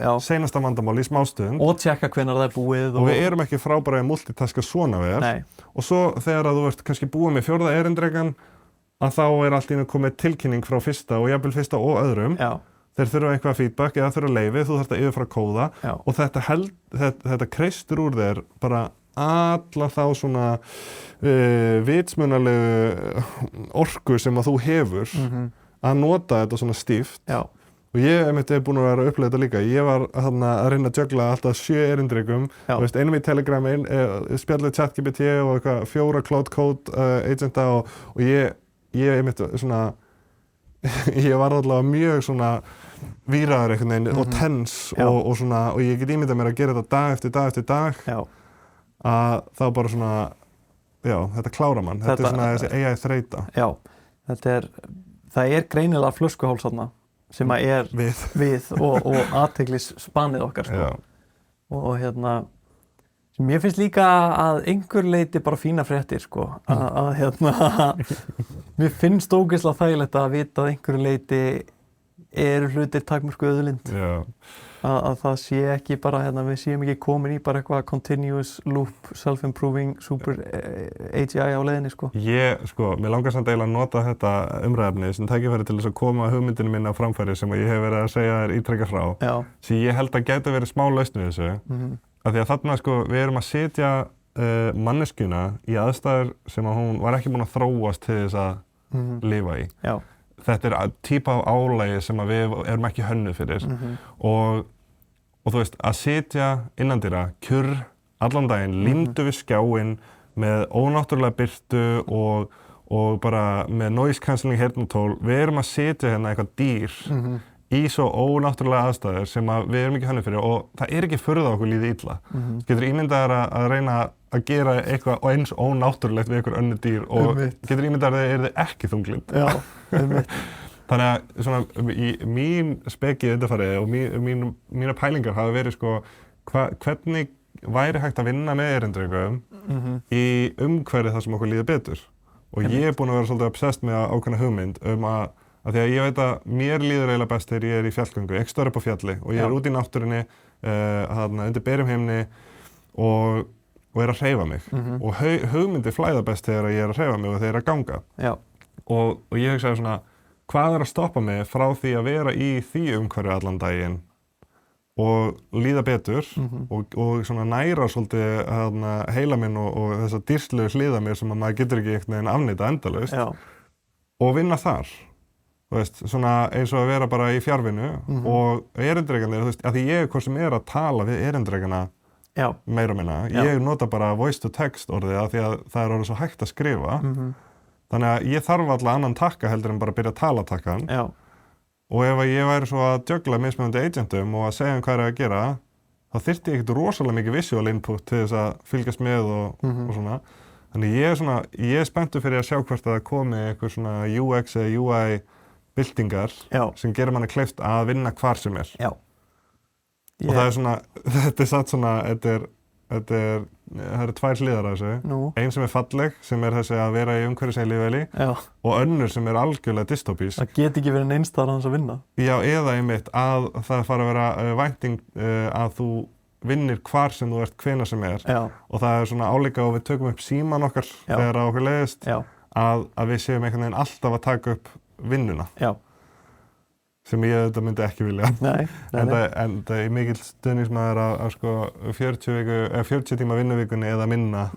á seinasta vandamál í smástund og tjekka hvenær það er búið og við erum ekki frábæra að multitaska svona vel. Nei. Og svo þegar að þú ert kannski búið með 4. erindrekan að þá allt í einu komið tilkynning frá fyrsta og jafnvel fyrsta og öðrum. Já. Þeir þurfa eitthvað feedback eða þurfa leyfi, þú þarft að yfirfara kóða. Já. Og þetta kreistur úr þér bara alla þá svona vitsmunalegu orku sem að þú hefur að nota þetta svona stíft. Já. Og ég búinn að vera að upplega þetta líka. Ég var að reyna að juggla alltaf 7 erindrekum. Einum í Telegram, spjallið ChatGPT og eitthvað 4 Cloud Code agenta og ég svona ég var allavega mjög svona víraður einhvern veginn og tens og ég get ímyndað mér að gera þetta dag eftir dag eftir dag. Já. Að þá bara svona, já, þetta klára mann. Þetta svona þessi AI þreyta. Já, það greinilega flöskuháls þarna sem að við og athyglisspannið okkar sko. Og mér finnst líka að einhver leyti bara fína fréttir sko, mér finnst ógeðslega þægilegt að vita að einhverju leyti eru hlutir takmörkuð auðlind. Að það sé ekki bara, við séum ekki komin í bara eitthvað continuous loop, self-improving, super AGI á leiðinni sko. Mér langar samt eiginlega að nota þetta umræðefni sem tækifæri til þess að koma hugmyndinu minni á framfæri sem ég hef verið að segja þér ítrekað frá. Já. Því ég held að gæti verið smá lausn við þessu. Af því að þarna við erum að setja manneskjuna í aðstæður sem að hún var ekki búin að þróast til þess að lifa í. Já. Þetta típa af álagi sem að við erum ekki hönnuð fyrir og þú veist, að sitja innandyra kjurr allan daginn, límdu við skjáinn með ónáttúrulega birtu og bara með noise cancelling heyrnartól. Við erum að sitja hérna eitthvað dýr í svo ónáttúrulega aðstæður sem að við erum ekki hönnuð fyrir og það ekki furða okkur líði illa. Getur ímyndaðar að reyna að gera eitthvað eins ónáttúrulegt við einhver önnur dýr og getur ímyndaðar að þið ekki þunglind. Já, Þannig að svona, mín speki undanfarið og mína pælingar hafa verið sko, hvernig væri hægt að vinna með erindrekum í umhverfi þar sem okkur líður betur. Og ég búinn að vera svolítið obsessed með ákveðna hugmynd að því að ég veit að mér líður eiginlega best þegar ég í fjallgöngu, ekki stór upp á fjalli og ég út í náttúrunni, undir berumheimni og að hreyfa mig. Og hugmyndi flæða best þegar ég að hreyfa mig og þegar ég að ganga. Já. Og ég hugsaði svona, hvað að stoppa mig frá því að vera í því umhverfi allan daginn og líða betur og svona næra svolítið heila minn og þessa dýrslegu hliða mér sem að maður getur ekki einhvern veginn afneita endalaust og vinna þar. Þú veist, svona eins og að vera bara í fjarvinnu og erindrekarnir, þú veist, að því ég hvort sem að tala við erindrekarna meira og minna. Ég nota bara voice to text orðið að því að það orðið svo hægt að skrifa. Þannig að ég þarf alltaf annan takka heldur en bara að byrja að tala takkan. Já. Og ef ég væri svo að juggla mismunandi agentum og að segja hvað að gera, þá þyrfti ég ekkert rosalega mikið visual input til þess að fylgjast með og svona. Þannig ég er spenntur fyrir að sjá hvert að það komi einhver svona UX eða UI byltingar sem gerir manni kleift að vinna hvar sem er. Já. Og það er svona, þetta er satt svona, það eru 2 hliðar af þessu. Ein sem er falleg, sem er þessi að vera í umhverfi sem ég lífi vel í og önnur sem er algjörlega dystopísk. Það get ekki verið neins staðar að vinna. Já, eða einmitt að það fara að vera vænting að þú vinnir hvar sem þú ert hvenær sem er. Já. Og það er svona álíka og við tökum upp síman okkar þegar á okkur leiðist að við séum einhvern veginn alltaf að taka upp vinnuna. Já. Sem ég auðvitað myndi ekki vilja. Nei. En það er mikill stuðningsmaður að sko 40 tíma vinnuvikunni eða minna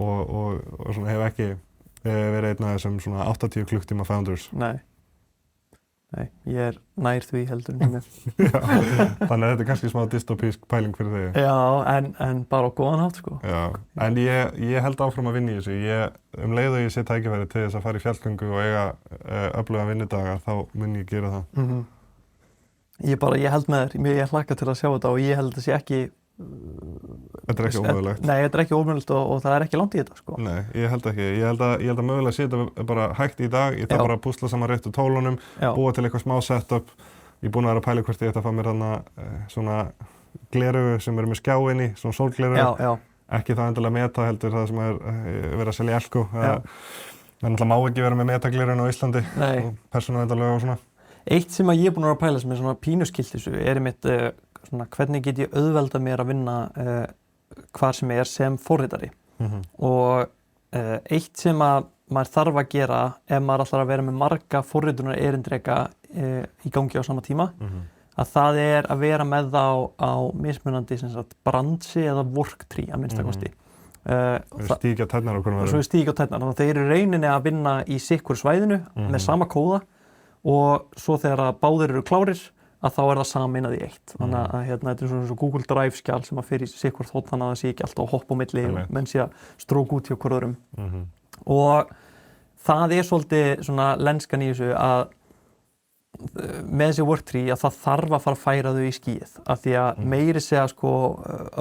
og svona hef ekki verið einn af þessum svona 80 klukktíma founders. Nei. Nei, ég nær því heldur en mér. Já, þannig að þetta kannski smá dystopísk pæling fyrir þig. Já, en bara á góðan hátt, sko. Já, en ég held áfram að vinna í þessu. Leið og ég sé tækifæri til þess að fara í fjallgöngu og eiga öflugan vinnudaga, þá mun ég gera það. Ég held með þér, ég hlakka til að sjá þetta og ég held að það sé ekki Þetta ekki ómögulegt. Nei, þetta ekki ómögulegt og það ekki langt í þetta, sko. Nei, ég held ekki. Ég held að mögulega sé þetta bara hægt í dag. Ég þarf bara að púsla saman réttu tólunum, búa til eitthvað smá setup. Ég er búinn að vera að pæla hvort ég ætti að fá mér þarna svona gleraugu sem eru með skjáinn í, svona sólgleraugu. Ekki það endilega meta heldur það sem verið að selja Elko. Það náttúrulega má ekki vera með metagleraugun á Íslandi og persónuverndarlög og svona. Eitt sem ég er búinn að pæla sem svona pínuskylt þessu einmitt svona hvernig get ég auðveldað mér að vinna hvar sem forritari. Og eitt sem að maður þarf að gera ef maður ætlar að vera með marga forritunar erindreka í gangi á sama tíma, að það er að vera með þá á mismunandi bransi eða worktree að minnsta kosti. Stíkja tærnar á hvernig Svo stíkja tærnar, þannig að þeir eru rauninni að vinna í sikkur svæðinu með sama kóða og svo þegar að báðir eru klárir að þá það sameinað í eitt. Þannig að þetta er svona Google Drive skjal sem að fyrir sikkur þótt þannig að það sé ekki alltaf að hoppa á milli og menn sé að stróka út hjá hver öðrum. Og það er svolítið svona lenskan í þessu að með þessi worktree að það þarf að fara að færa þau í skýið af því að meiri segja sko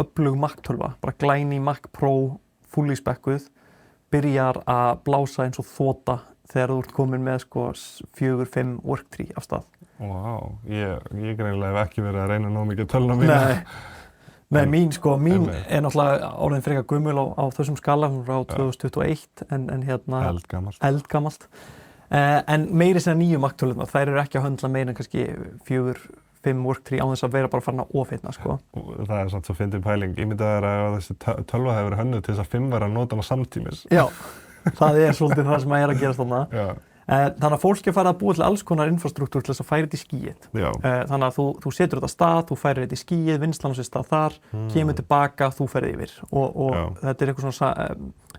öflug Mac-tölva, bara glæný Mac Pro fully spekkuð byrjar að blása eins og þota þegar þú ert komin með sko 4-5 worktree af stað. Vá, ég greinilega hef ekki verið að reyna nóg mikið töluna mína. Nei, mín er náttúrulega orðin frekar gömul á þessum skala frá 2021 en hérna eldgamalt. En meiri sem nýju Mac-tölurnar, þær eru ekki að höndla meira en kannski 4-5 worktree á þess að vera bara farin að ofitna, sko. Það er samt svo fyndin pæling. Ímyndað að þessi tölva hefur verið hönnuð til þess að 5 vera að nota hana samtímis. Já, það er svolítið það sem að að gerast þarna. Þannig að fólk er farið að búa til alls konar infrastruktúr til þess að færa þetta í skýið. Þannig að þú setur þetta af stað, þú færir þetta í skýið, vinnslan á sér stað þar, kemur tilbaka, þú ferð yfir. Og þetta er eitthvað svona,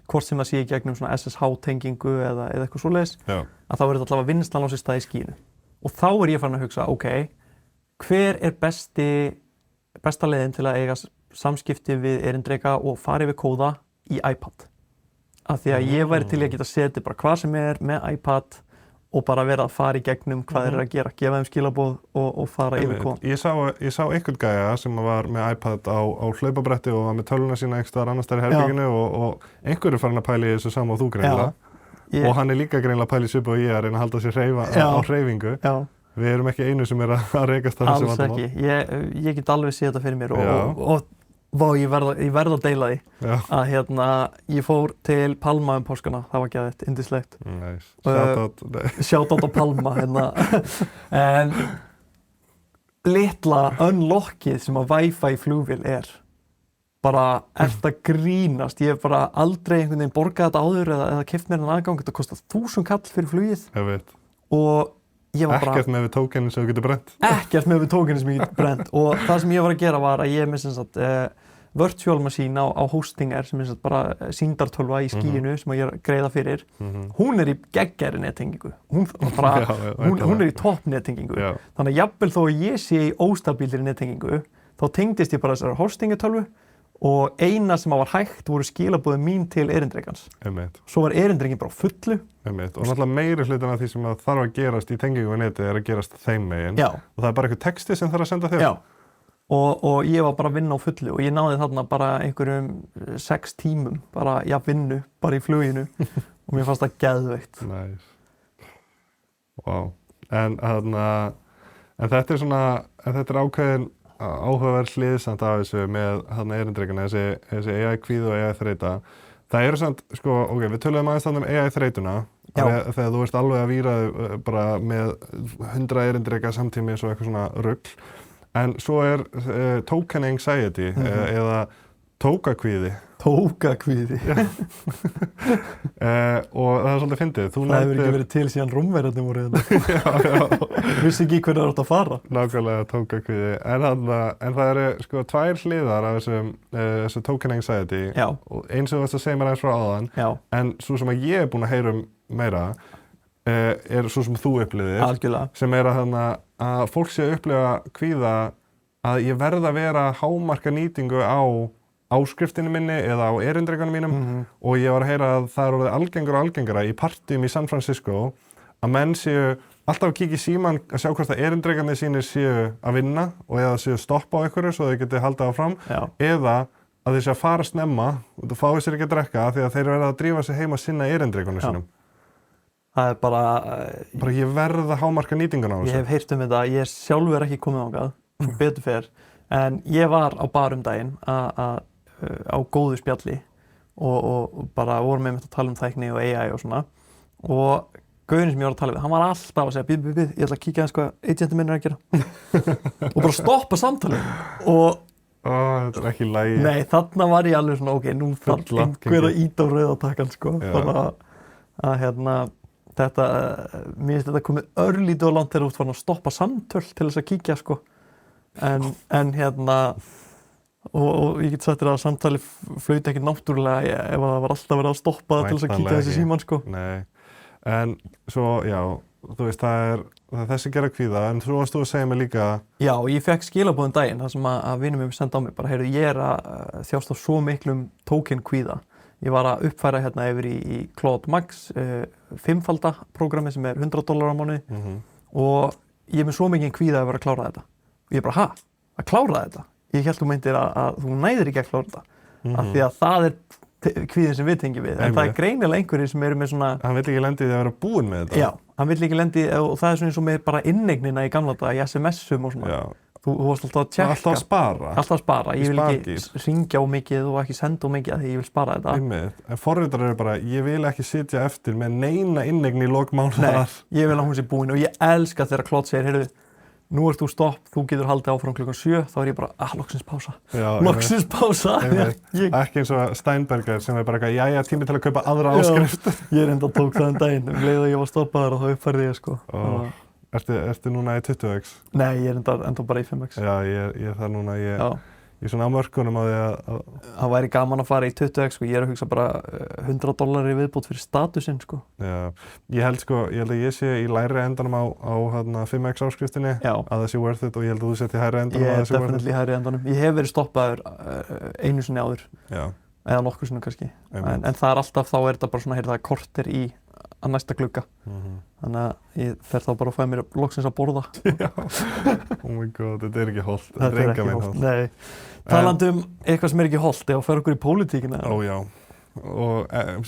hvort sem það sé í gegnum svona SSH-tengingu eða eitthvað svoleiðis, að þá er þetta allavega vinnslan á sér stað í skýinu. Og þá er ég farin að hugsa, ok, hver er besta leiðin til að eiga samskipti við erindreka og fara yfir kóða í iPad? Af því að ég væri til að geta setið bara hvað sem er með iPad og bara vera að fara í gegnum hvað þeir eru að gera, gefa þeim skilaboð og fara yfir kóðan. Ég sá einhvern gæja sem var með iPad á hlaupabretti og var með tölvuna sína einhvers staðar annars staðar í herberginu og einhver er farin að pæla í þessu sama og þú greinilega. Og hann er líka greinilega að pæla í svipu og ég að reyna að halda sér á hreyfingu. Við erum ekki einu sem er að rekast að þessu vandamál. Alls ekki. Ég get alveg séð þetta fyrir mér og ég verð að deila því að ég fór til Palma páskana, það var geðveikt, yndislegt. Shoutout á Palma en litla unlockið sem að Wi-Fi flugvél er bara að grínast. Ég hef bara aldrei einhvern veginn borgað þetta áður eða keypt mér en aðgang, þetta kostar 1000 kall fyrir flugið. Og ég var bara ekkert með við tókenin sem þú getur brent. Ekkert með við tókenin sem ég getur brent og það sem ég var að gera var að ég með sem sagt virtual machine á hosting sem er bara sýndartölva í skýinu sem ég er að greiða fyrir. Hún er í geggjæri nettengingu. Hún er í topp nettengingu. Þannig að jafnvel þó að ég sé í óstabílri nettengingu þá tengdist ég bara þessari hostingatölvu og eina sem var hægt voru skilaboðin mín til erindrekans. Svo var erindrekin bara á fullu. Og náttúrulega meiri hlutin af því sem þarf að gerast í tengingu við netið er að gerast þeim megin. Og það er bara eitthvað texti sem þarf að senda þér. Og ég var bara að vinna á fullu og ég náði þarna bara einhverjum 6 tímum bara vinnu, bara í fluginu og mér fannst það geðveikt. Vá. En þetta er svona, þetta er ákveðin áhugaverð hlið samt af þessu með erindrekana, þessi AI-kvíði og AI-þreyta. Það eru samt, sko, ok, við töluðum aðeins þannig AI-þreytuna þegar þú ert alveg að víra bara með 100 erindreka samtímis og eitthvað svona rugl. En svo er token anxiety eða tókakvíði. Tókakvíði. Og það er svolítið fyndið. Það hefur ekki verið til síðan Rómverjarnir voru hérna. Vissi ekki hvernig það átt að fara. Nákvæmlega tókakvíði. En það eru sko 2 hliðar af þessu token anxiety. Og eins og þú varst að segja mér aðeins frá áðan. En svo sem að ég er búinn að heyra meira, svo sem þú upplifðir, algjörlega. sem að fólk sé að upplifa kvíða að ég verð að vera að hámarka nýtingu á áskriftinu minni eða á erindrekunum mínum og ég var að heyra að það er orðið algengara og algengara í partíum í San Francisco að menn séu alltaf að kíkja í síman að sjá hvort að erindrekarnir sínir séu að vinna og eða séu stoppa á einhverju svo þau geti haldið áfram eða að þeir séu að fara snemma og þú fáið sér ekki að drekka því að þeir verða að drífa sig heim að sinna erindrekunum sínum. Það er bara ég verð að hámarka nýtinguna á þessu. Ég hef heyrt þetta, ég er sjálfur ekki komið þangað, betur fer, en ég var á bar daginn á góðu spjalli og bara vorum með að tala tækni og AI og svona og gaurinn sem ég var að tala við, hann var alltaf að segja bíð, ég ætla að kíkja aðeins hvað agentinn minn er að gera og bara stoppa samtalið og þetta er ekki í lagi. Nei, þarna var ég alveg svona, ok, nú þarf einhver að íta á rauðatakkan, sko. Þannig að þetta, mér finnst þetta komið örlítið og langt þegar þú ert farin að stoppa samtöl til þess að kíkja, sko. En og ég get sagt þér að samtali flauti ekki náttúrulega ef það var alltaf verið að stoppa til þess að kíkja þessi síman, sko. Nei, en svo, já, þú veist, það er þessi gera kvíða, en þú varst þú að segja mig líka. Já, ég fekk skilaboðin daginn, það sem að vinur mér senda á mig, bara, heyrðu, ég er að þjást á svo miklum token kvíða. Ég var að uppfæra hérna yfir í Claude Max, 5-falda prógrami sem er $100 á mánuði og ég er með svo mikið kvíða að vera að klára þetta. Og ég bara, að klára þetta? Ég hélt þú meintir að þú næðir ekki að klára þetta, af því að það er kvíðin sem við tengjum við, en það er greinilega einhverjir sem eru með svona... Hann vill ekki lendi í því að vera búinn með þetta. Já, hann vill ekki lendi og það er svona eins og með bara innegnina í gamla daga, í SMS-um og svona. Já. Þú varst alltaf að tjekka. Alltaf að spara. Alltaf að spara. Ég vil ekki hringja á mikið og ekki senda á mikið af því ég vil spara þetta. Einmitt. En forritar eru bara, ég vil ekki sitja eftir með neina innegni í lok mánaðar. Nei, ég vil að hún sé búin og ég elska þegar Claude segir, heyrðu, nú ert þú stopp, þú getur haldið áfram klukkan 7, þá er ég bara, loksins pása. Já, loksins pása. Ekki eins og Steinberger sem er bara eitthvað, jæja, tími til að kaupa aðra áskrift. Ég enda tók það daginn, leið að ég var stoppaður og þá uppfærði ég, sko. Ertu núna í 20x? Nei, ég er enda bara í 5x. Já, ég er það núna, ég er svona á mörkunum á því að... Það væri gaman að fara í 20x, sko, ég er að hugsa bara $100 í viðbót fyrir statusinn, sko. Já, ég held að ég sé í lægri endanum á 5x áskriftinni að það sé worth it og ég held að þú sett í hægri endanum að það sé worth it. Ég er definitely í hægri endanum. Ég hef verið stoppaður einu sinni áður, eða nokkuð sinni kannski, en það er alltaf, þá er þetta bara svona, það er korter í að næsta glugga. Þannig að ég fer þá bara að fæ mér loksins að borða. Já, oh my god, þetta er ekki hollt. Þetta er enga meginn hollt. Nei, talandi eitthvað sem er ekki hollt, ef að fara okkur í pólitíkina. Ó já, og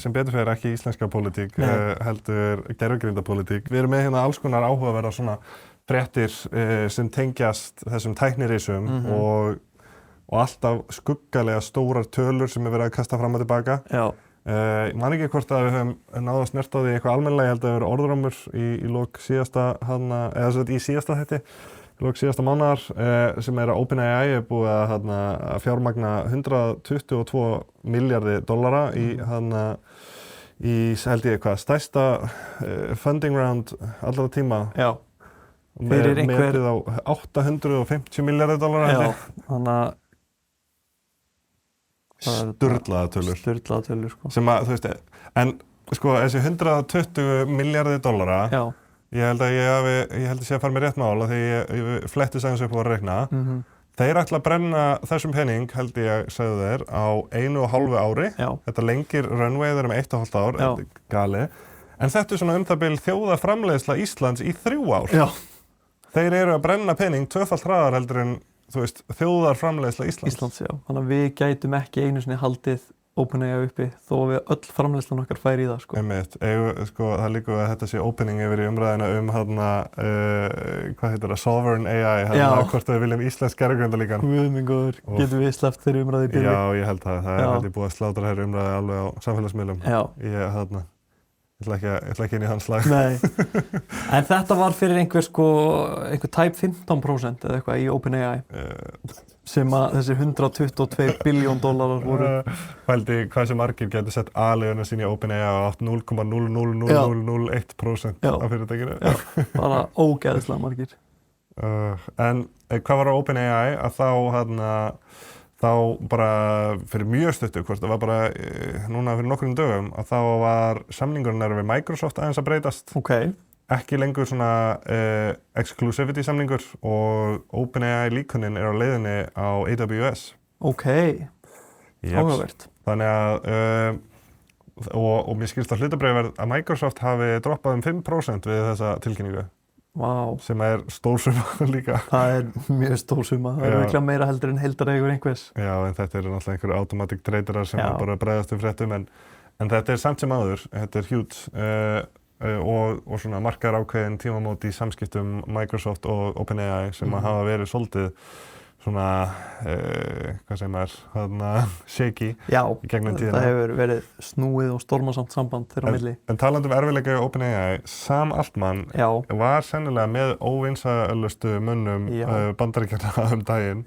sem betur fer ekki íslenska pólitík, heldur gervigrindapólitík. Við erum með hérna alls konar áhugaverða svona fréttir sem tengjast þessum tæknirisum og alltaf skuggalega stórar tölur sem er verið að kasta fram og tilbaka. Já. Ég man ekki hvort að við höfum náð að snerta á því eitthvað almennilega, ég held að það verið orðrómur í lok síðasta í síðasta þætti, í lok síðasta mánaðar sem er að OpenAI er búið að fjármagna $122 milljarðar í held ég stærsta funding round allra tíma. Já. Metið á $850 milljarðar. Já, þannig að Sturlaða tölur, sko. Sem að, þú veist, en sko þessi $120 milljarðar, ég held að ég sé að fara með rétt mál að því ég fletti sagðins upp og var að reikna, þeir ætla að brenna þessum pening, held ég sagði þeir, á 1,5 ári, þetta lengir runway þeir 1,5 ár, þetta er gali, en þetta er svona það bil þjóðarframleiðsla Íslands í 3 ár. Já. Þeir eru að brenna pening 2-falt hraðar heldur en þú veist, þjóðarframleiðsla Íslands. Já. Þannig að við gætum ekki einu sinni haldið OpenAI uppi þó að við öll framleiðslan okkar færi í það, sko. Einmitt, það er líka að þetta sé opening yfir í umræðina hvað heitir það, Sovereign AI, hvort við viljum íslensk gervigrindalíkan. Guð minn góður, getum við sleppt þeirri umræði í byrju? Já, ég held það er búið að slátra þeirri umræði alveg á samfélagsmiðlum. Já. Ég ætla ekki inn í hans slag. Nei, en þetta var fyrir einhver tæp 15% eða eitthvað í OpenAI sem að þessi $122 billion voru. Pældi hvað sem margir getur sett aðleguna sín í OpenAI og átt 0,00001% af fyrirtækinu. Já, bara ógeðslega margir. En hvað var á OpenAI að þá bara fyrir mjög stuttu, hvort það var bara núna fyrir nokkrum dögum, að þá var samningurinn við Microsoft aðeins að breytast. Ekki lengur svona exclusivity samningur og OpenAI líkunin á leiðinni á AWS. Áhugavert. Þannig að og mér skilst að hlutabréfaverð að Microsoft hafi droppað 5% við þessa tilkynningu. Sem stór summa líka. Það mjög stór summa. Það örugglega meira heldur en heildareigur einhvers. Já, en þetta náttúrulega einhverju automatic traderar sem bara bregðast fréttum, en þetta samt sem áður, þetta huge og svona markaðar ákveðin tímamót í samskiptum Microsoft og OpenAI sem hafa verið svolítið svona, hvað segir maður, shaky í gegnum tíðina. Það hefur verið snúið og stormasamt samband þeirra á milli. En talandi OpenAI, Sam Altman var sennilega með óvinsælustu mönnum Bandaríkjanna daginn.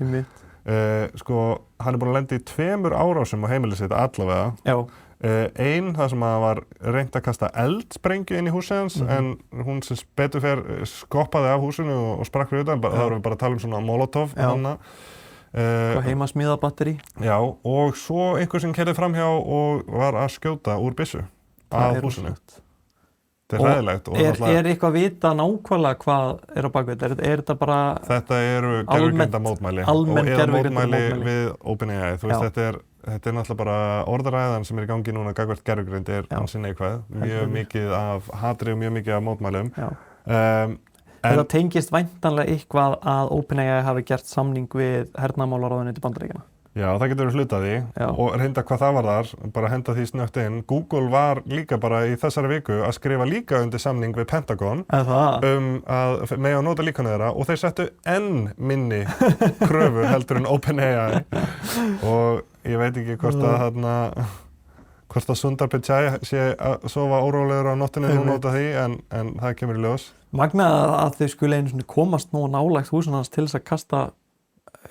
Sko, hann búinn að lenda í 2 árásum á heimilið sitt allavega. Ein, það sem var reynt að kasta eldsprengju inn í húsið hans, en hún sem betur fer skoppaði af húsinu og sprakk fyrir utan. Það vorum við bara að tala svona Molotov. Heimasmíða batteri. Já, og svo einhver sem keyrði framhjá og var að skjóta úr byssu að húsinu. Þetta hræðilegt. Er eitthvað að vita nákvæmlega hvað á bakvið? Þetta bara þetta eru gervigrindamótmæli og mótmæli við OpenAI. Þú veist, þetta náttúrulega bara orðaræðan sem í gangi núna gagnvart gervigrind ansi neikvæð. Mjög mikið af hatri og mjög mikið af mótmælum. Þetta tengist væntanlega eitthvað að OpenAI hafi gert samning við hernaðarmálaráðuneytið Bandaríkjanna. Já, það getur verið hluti af því og reynda hvað það var þar, bara henda því snögt inn. Google var líka bara í þessari viku að skrifa líka undir samning við Pentagon að mega nota líkanu þeirra og þeir settu enn minni kröfu heldur en OpenAI og ég veit ekki hvort að Sundar Pichai sé að sofa órólegur á nóttinni og nota því en það kemur í ljós. Magnað að þau skuli einu svona komast nú nálægt húsinu hans til þess að kasta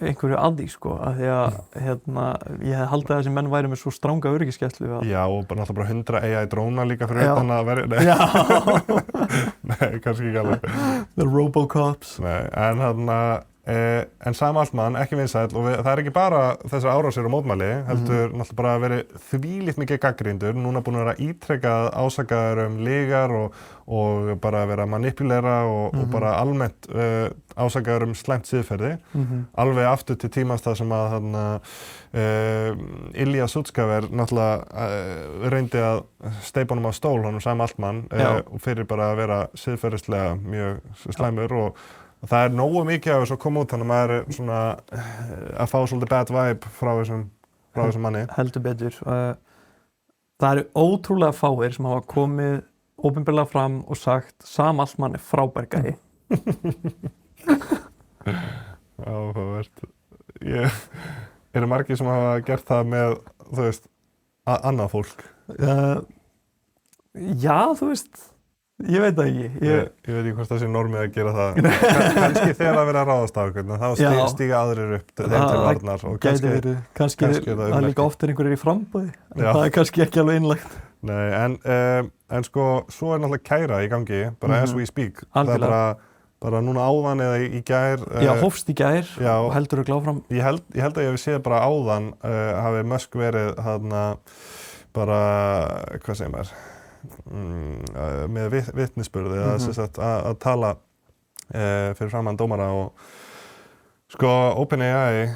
einhverju að því, sko, af því að ég hef haldið að þessi menn væri með svo stranga öryggisgæslu. Já, og náttúrulega bara 100 AI dróna líka fyrir utan að verja. Nei, kannski ekki alveg. The Robocops. Nei, en Sam Altman, ekki vinsæll, og það ekki bara þessar árásir og mótmæli, heldur náttúrulega bara verið þvílíkt mikið gagnrýndur, núna búin að vera ítrekað ásakaður lygar og bara vera manipulera og bara almennt ásakaður slæmt siðferði, alveg aftur til tímans það sem að Ilya Sutskever náttúrulega reyndi að steypa honum á stól, honum Sam Altman, og fyrir bara að vera siðferðislega mjög slæmur og það nógu mikið af þessu að koma út, þannig að maður svona að fá svolítið bad vibe frá þessum manni. Heldur betur. Það eru ótrúlega fáir sem hafa komið opinberlega fram og sagt Sam Altman frábær gæi. Áhugavert. Eru margir sem hafa gert það með, þú veist, annað fólk? Já, þú veist. Ég veit það ekki. Ég veit ekki hvort það sé normið að gera það. Kannski þegar að vera að ráðast á einhvern, þá stíga aðrir upp þeim til varnar. Kannski það líka oft einhverjir í framboði, en það kannski ekki alveg innlagt. Nei, en sko, svo náttúrulega kæra í gangi, bara as we speak. Það bara núna áðan eða í gær. Já, hófst í gær og heldur áfram. Ég held að ég hef séð bara áðan hafi Musk verið bara, hvað segir maður? Með vitnisburði að tala fyrir framan dómara og sko OpenAI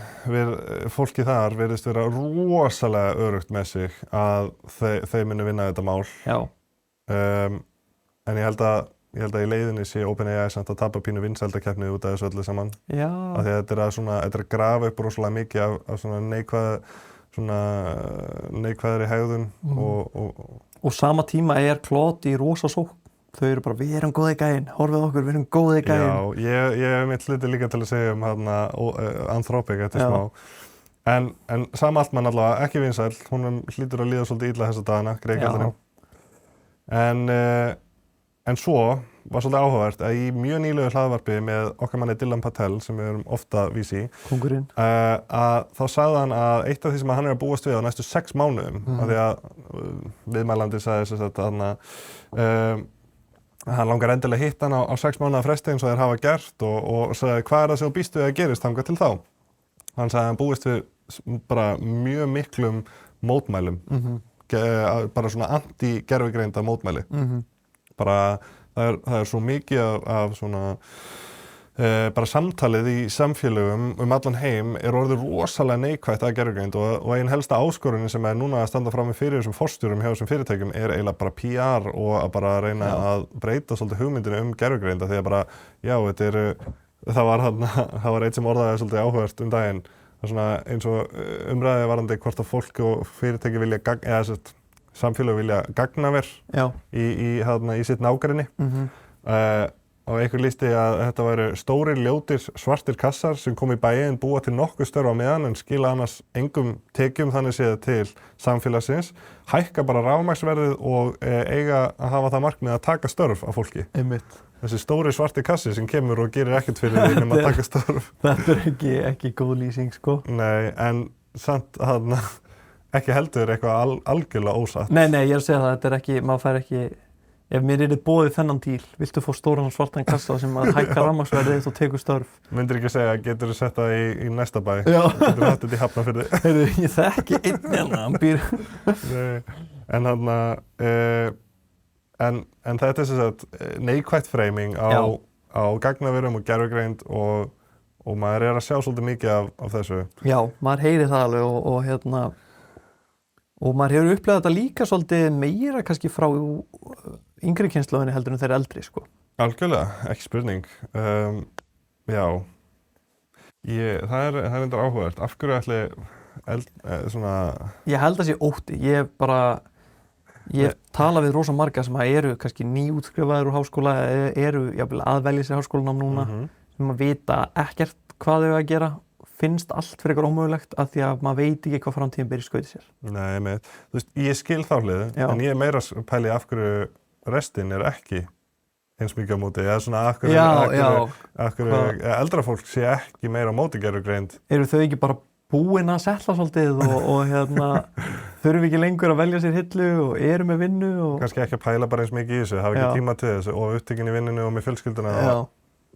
fólki þar virðist vera rosalega öruggt með sig að þeir muni vinna þetta mál en ég held að í leiðinni sé OpenAI samt að tapa pínu vinsældakeppni út af þessu öllu saman af því að þetta er að grafa upp rosalega mikið af svona neikvæðri hegðun og sama tíma Claude í rosa sókn. Þau eru bara, við erum góði gæinn, horfið okkur, við erum góði gæinn. Já, ég hef mitt hluti líka til að segja Anthropic eftir smá. En Sam Altman allavega, ekki vinsæll, hún hlýtur að líða svolítið illa þessa dagana, greiðgjaldinu. En svo var svolítið áhugavert að í mjög nýlegu hlaðvarpi með okkar manni Dylan Patel, sem við erum ofta vísi, að þá sagði hann að eitt af því sem hann er að búast við á næstu 6 mánuðum, af því að viðmælandi sagði þess að hann langar endilega hitt hann á 6 mánuða fresti eins og þeir hafa gert og sagði hvað það sem þú býst við að gerist þangað til þá? Hann sagði að hann búist við bara mjög miklum mótmælum, bara svona anti-gervigreinda mótmæli. Bara það er svo mikið af svona bara samtalið í samfélögum allan heim orðið rosalega neikvætt að gervigreind og ein helsta áskorunin sem núna að standa frammi fyrir þessum forstjórum hjá þessum fyrirtækjum eiginlega bara PR og að bara reyna að breyta svolítið hugmyndinu gervigreinda því að bara, já, það var eitt sem orðaði svolítið áhugavert daginn, það svona eins og umræði varðandi hvort að fólk og fyrirtæki vilja samfélög vilja gagnaver í sitt nágrenni. Og einhver lýsti að þetta væru stórir, ljótir, svartir kassar sem kom í bæinn, búa til nokkuð störf á meðan en skila annars engum tekjum þannig séð til samfélagsins, hækka bara rafmagnsverðið og eiga að hafa það markmið að taka störf af fólki. Einmitt. Þessi stóri svarti kassi sem kemur og gerir ekkert fyrir því nema að taka störf. Þetta ekki góð lýsing, sko. Nei, en samt ekki heldur eitthvað algjörlega ósatt. Nei, ég að segja það, þetta ekki, maður fær ekki. Ef mér boðið þennan díl, viltu fá stóran svartan kassa sem að hækka rafmagnsverðið og tekur störf? Myndir ekki segja, getur þú sett það í næsta bæ? Já. Getur þú hatt þetta í Hafnarfirði? Heyrðu, ég þekki einn hann býr. En þetta er sem sagt neikvætt framing á gagnaverum og gervigreind og maður að sjá svolítið mikið af þessu. Já, maður heyri það alveg og maður hefur upplegað þetta líka svolítið meira kannski frá yngri kynslóðinni heldur en þeirra eldri, sko. Algjörlega, ekki spurning. Já, það er reyndar áhugavert. Af hverju ætli svona... Ég held að sé ótti. Ég tala við rosa marga sem eru kannski nýútskrifaðir úr háskóla, eru jafnvel að velja sér háskólanám núna, sem að vita ekkert hvað þau að gera, finnst allt fyrir eitthvað ómögulegt af því að maður veit ekki hvað framtíðin ber í skauti sér. Nei, þú veist, ég skil þá hliðu, en ég meira pæli af hverju restin ekki eins mikið á móti, eða svona af hverju eldra fólk sé ekki meira á móti gervigreind. Eru þau ekki bara búin að setla svolítið og þurfi ekki lengur að velja sér hillu og eru með vinnu og... Kannski ekki að pæla bara eins mikið í þessu, hafa ekki tíma til þessu og upptekinn í vinnunni og með fjölskylduna.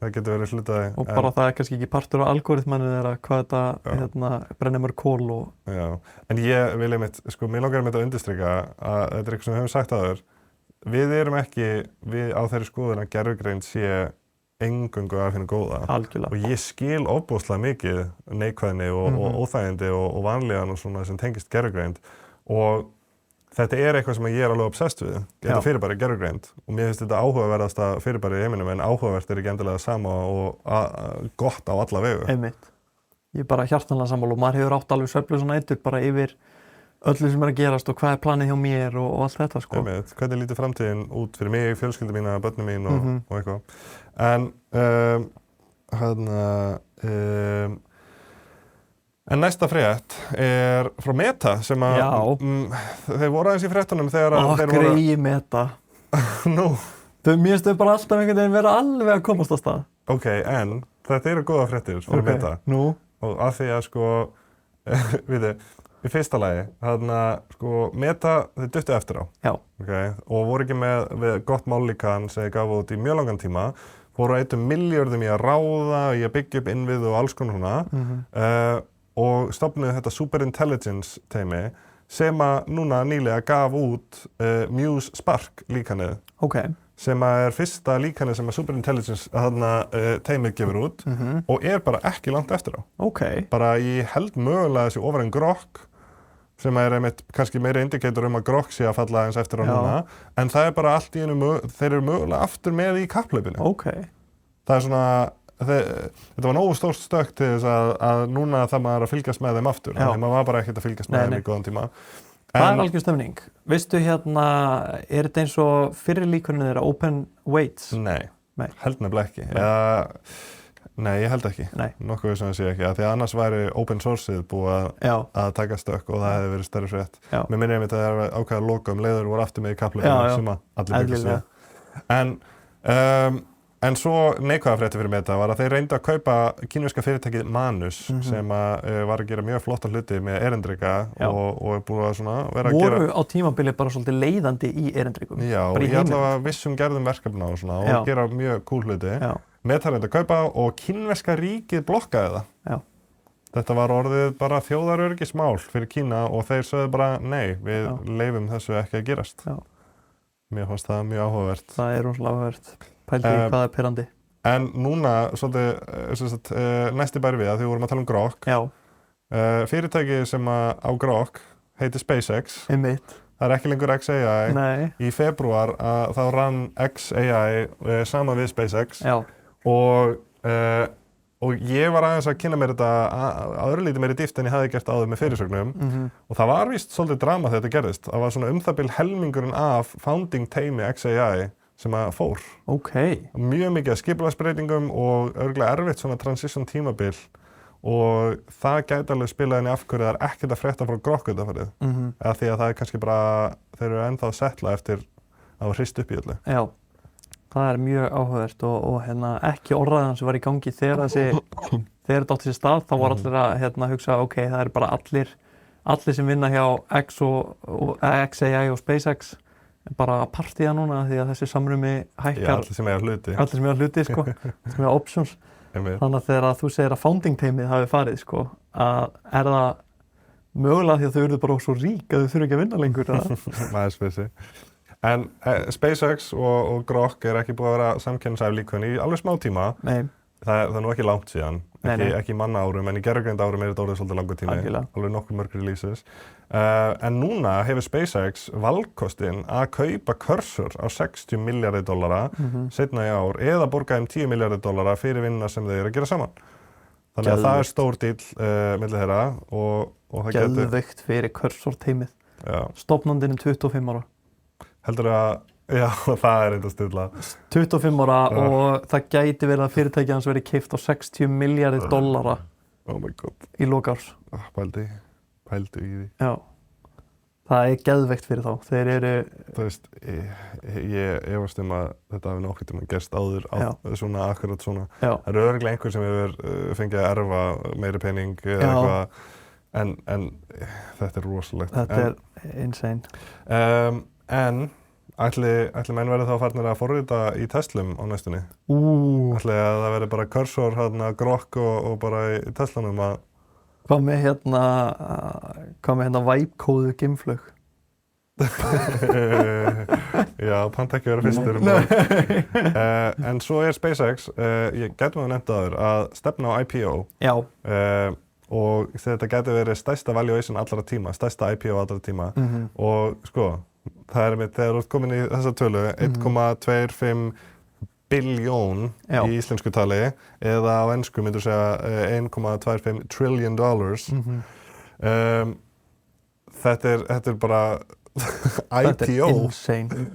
Það getur verið hlutaði. Og bara það er kannski ekki partur á algoritmannu þeirra hvað þetta brennir mörg kól og... Já, en ég vil einmitt, sko, mér langar að undirstrika að þetta er eitthvað sem við höfum sagt áður. Við erum ekki á þeirri skoðun að gervigreind sé eingöngu af hinu góða. Algjörlega. Og ég skil ofboðslega mikið neikvæðni og óþægindi og vanlíðan og svona sem tengist gervigreind. Og þetta er eitthvað sem ég alveg obsessed við. Þetta fyrirbæri gervigreind og mér finnst þetta áhugaverðasta fyrirbæri í heiminum en áhugavert ekki endilega sama og gott á alla vegu. Einmitt. Ég er bara hjartanlega sammála og maður hefur átt alveg svefnlausa nætur bara yfir öllu sem að gerast og hvað er planið hjá mér og allt þetta, sko. Einmitt. Hvernig lítur framtíðin út fyrir mig, fjölskyldu mína, börnin mín og eitthvað. En næsta frétt er frá Meta sem að þeir voru aðeins í fréttunum þegar þeir voru... Greyið Meta. Nú. Mér finnst þau bara alltaf einhvern veginn vera alveg að komast á stað. Ok, en þetta eru góða fréttir fyrir Meta. Nú. Og af því að sko, í fyrsta lagi, sko, Meta, þeir duttu eftir á. Já. Okay, og voru ekki með gott mállíkan sem þeir gafu út í mjög langan tíma, fóru að eyða milljörðum í að ráða, í að byggja upp innvið og alls konar svona. Og stofnuðu þetta Superintelligence teymi sem að núna nýlega gaf út Muse Spark líkanið. Okay. Sem að er fyrsta líkanið sem að Superintelligence teymið gefur út og er bara ekki langt eftir á. Okay. Bara ég held mögulega þessi ofar en Grok sem er einmitt kannski meiri indikator að Grok sé að falla eins eftir á núna en það er bara allt í einu, þeir eru mögulega aftur með í kapphlaupinu. Okay. Það er svona þetta var nógu stórt stökk til þess að núna það maður að fylgjast með þeim aftur. Þannig maður var bara ekkert að fylgjast með þeim í góðan tíma. Hvað er algjör stemning? Veistu er þetta eins og fyrir líkunni þeirra Open Weights? Nei. Held nefnilega ekki. Nei, ég held ekki. Nokkuð sem ég sé ekki. Því að annars væri open sourceið búið að taka stökk og það hefði verið stærri frétt. Mér minnir einmitt að það er ákveða loka leiður voru aftur með í kapphlaupinu sem að allir byggast við. En svo neikvæða frétti fyrir Meta var að þeir reyndu að kaupa kínverska fyrirtækið Manus sem var að gera mjög flotta hluti með erindreka og er búið að svona vera að gera... Voru á tímabili bara svolítið leiðandi í erindrekum? Já, ég allavega vissum gerðum verkefna og svona og gera mjög cool hluti. Meta reyndi að kaupa og kínverska ríkið blokkaði það. Þetta var orðið bara þjóðaröryggismál fyrir Kína og þeir sögðu bara nei, við leyfum þessu ekki að gerast. Já. Mér fannst það mjög áhugavert. Það er rosalega áhugavert. Pældi hvað er pirrandi. En núna, svolítið, næsti bæri við að því við vorum að tala um Grok. Já. Fyrirtæki sem á Grok heitir SpaceX. Einmitt. Það er ekki lengur XAI. Nei. Í febrúar þá rann XAI saman við SpaceX. Já. Og ég var aðeins að kynna mér þetta að örlítið meiri dýpt en ég hafði gert áður með fyrirsögnum. Og það var víst svolítið drama þegar þetta gerðist. Það var svona það bil helmingurinn af founding teimi XAI sem að fór. Okay. Mjög mikið af skipulagsbreytingum og örugglega erfitt svona transition tímabil og það gæti alveg spilað inn í af hverju það er ekkert að frétta frá Grok undanfarið. Eða því að það er kannski bara, þeir eru ennþá að settla eftir að hrist upp í öllu. Já, það er mjög áhugavert og ekki orðræðan sem var í gangi þegar þetta átti sér stað, þá var allir að hugsa, ok, það er bara allir sem vinna hjá XAI og SpaceX bara partíða núna því að þessi samruni hækkar. Já, allir sem eiga hluti. Allir sem eiga hluti, sko, sem eiga options. Þannig að þegar þú segir að founding teimið hafi farið, sko, að það mögulega því að þau eru bara svo rík að þau þurfa ekki að vinna lengur? Maður spyrir. En SpaceX og Grok er ekki búið að vera samkeppnishæf líkön í alveg smá tíma. Nei. Það er nú ekki langt síðan, ekki manna árum, en í gervigreind árum er þetta orðið svolítið langur tími. Alveg nokkur mörg releases. En núna hefur SpaceX valkostinn að kaupa Cursor á $60 milljarðar seinna í ár eða borga $10 milljarðar fyrir vinnuna sem þeir eru að gera saman. Þannig að það er stór díll milli þeirra og það getur... Geðveikt fyrir Cursor teimið. Stofnandinn 25 ára. Heldur að, já, það er eitthvað stilla. 25 ára og það gæti verið að fyrirtækið hans verið keypt á $60 milljarðar oh my God. Í lok árs. Pældu í því. Já, það er geðveikt fyrir þá. Þeir eru... Þú veist, ég efast að þetta hafi nokkuð tíma gerst áður svona, akkurat svona. Já. Það eru örugglega einhver sem hefur fengið að erfa meiri pening eða eitthvað, en þetta er rosalegt. Þetta er insane. En ætli menn verði þá farnir að forrita í Teslum á næstunni? Ætli að það verði bara Cursor, Grok og bara í Teslanum að... Hvað með Vibe-kóðu geimflug? Já, panta ekki vera fyrstur. En svo er SpaceX, ég getum að nefna áður, að stefna á IPO. Já. Og þetta getur verið stærsta valuation allra tíma, stærsta IPO allra tíma. Og sko, það er mitt, þegar þú ert komin í þessa tölu, 1,25 billjón í íslensku tali, eða á ensku myndur segja $1,25 trillion. Þetta er bara IPO. Þetta er insane. $1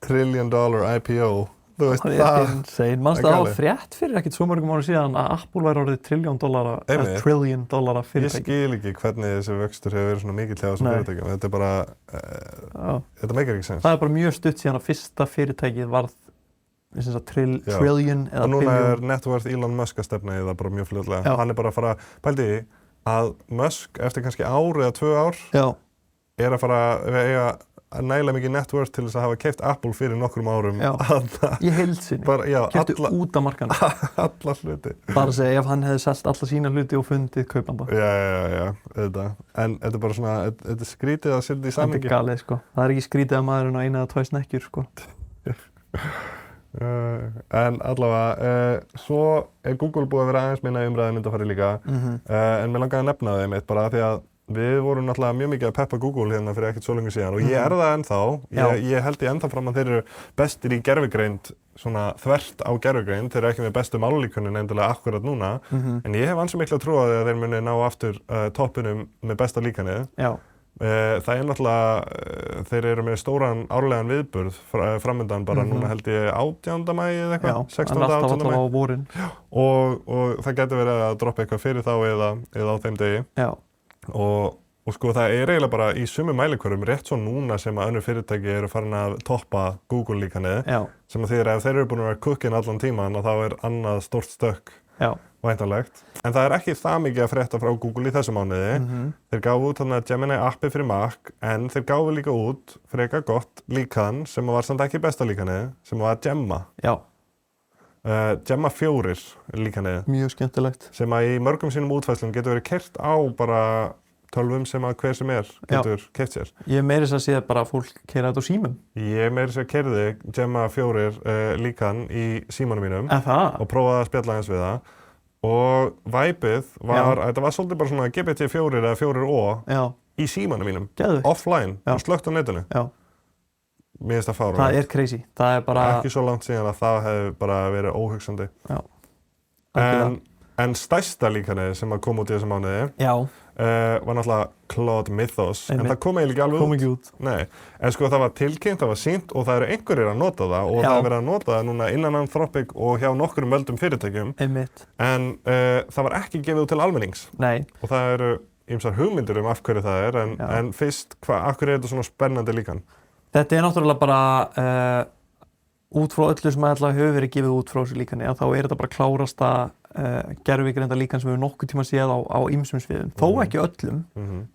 trillion IPO. Það er insane. Manstu það var frétt fyrir ekkert svo mörgum árum síðan að Apple væri orðið $1 trillion fyrirtæki. Ég skil ekki hvernig þessi vöxtur hefur verið svona mikill hjá þessum fyrirtækjum. Þetta er bara, þetta meikar ekki sens. Það er bara mjög stutt síðan að fyrsta fyrirtækið varð trillion eða billion. Og núna er net worth Elon Musk að stefna í það bara mjög fljótlega. Hann er bara að fara, pældi í að Musk eftir kannski ár eða 2 ár er að fara að eiga nægilega mikið net worth til þess að hafa keypt Apple fyrir nokkrum árum. Í heild sinni. Keyptu út af markanum. Alla hluti. Bara að segja ef hann hefði selt alla sína hluti og fundið kaupanda. Já, þetta. En þetta er bara svona, þetta er skrítið að setja í samhengi. Þetta er galið, sko. Það er ekki skrítið að maðurinn á 1 eða 2 snekkjur, sko. En allavega, svo er Google búið að vera aðeins minna í umræðum undanfarið líka. En mér langaði að nefna það einmitt bara því að við vorum náttúrulega mjög mikið að peppa Google hérna fyrir ekkert svo lengur síðan og ég er það ennþá. Ég held ég ennþá fram að þeir eru bestir í gervigreind, svona þvert á gervigreind. Þeir eru ekki með bestu mállíkunin endilega akkurat núna. En ég hef ansi mikla trú á því að þeir muni ná aftur toppinum með besta líkanið. Það er náttúrulega, þeir eru með stóran árlegan viðburð framöndan bara núna held ég 18. maí eða eitthvað, 16. 18. maí. Á vorin. Og það getur verið að droppa eitthvað fyrir þá eða á þeim degi. Og sko það er eiginlega bara í sumum mælikvörðum rétt svo núna sem að önnur fyrirtæki eru farin að toppa Google líkanið sem að þýðir að ef þeir eru búin að vera kukkin allan tíman þá er annað stórt stökk væntanlegt. En það er ekki það mikið að frétta frá Google í þessu mánuði. Þeir gáfu út þarna Gemini appi fyrir Mac en þeir gáfu líka út frekar gott líkan sem var samt ekki besta líkanið sem var Gemma. Gemma 4 líkanið Mjög skemmtilegt. sem að í mörgum sínum útfærslum getur verið keyrt á bara tölvum sem að hver sem getur keypt sér. Ég meiri þess að sé bara að fólk keyra þetta á símum. Ég meiri þess að keyrði Gemma 4 líkan í símanum mínum Það? og prófaði að spjalla eins við það og væpið þetta var svolítið bara svona GPT-4 eða 4O í símanum mínum, Geðveikt. offline, slökkt á netinu. Já. Mér finnst það fáránlegt. Það crazy. Það bara... Ekki svo langt síðan að það hefði bara verið óhugsandi. Já. En stærsta líkanið sem að kom út í þessum mánuði var náttúrulega Claude Mythos, en það kom eiginlega ekki alveg út. Kom ekki út. Nei, en sko það var tilkynnt, það var sýnt og það eru einhverjir að nota það og það er verið að nota það núna innan Anthropic og hjá nokkrum völdum fyrirtækjum. Einmitt. En það var ekki gefið út til almennings. Nei. Og það eru ýmsar hugmyndir af hverju það er, en fyrst, af hverju er þetta svona spennandi líkan? Þetta náttúrulega bara út frá öllu sem alltaf hefur verið gefið út frá þessu líkani, þá er þetta bara klárasta gervigreinda líkan sem við nokkuð tíma séð á ýmsum sviðum. Þó ekki öllum.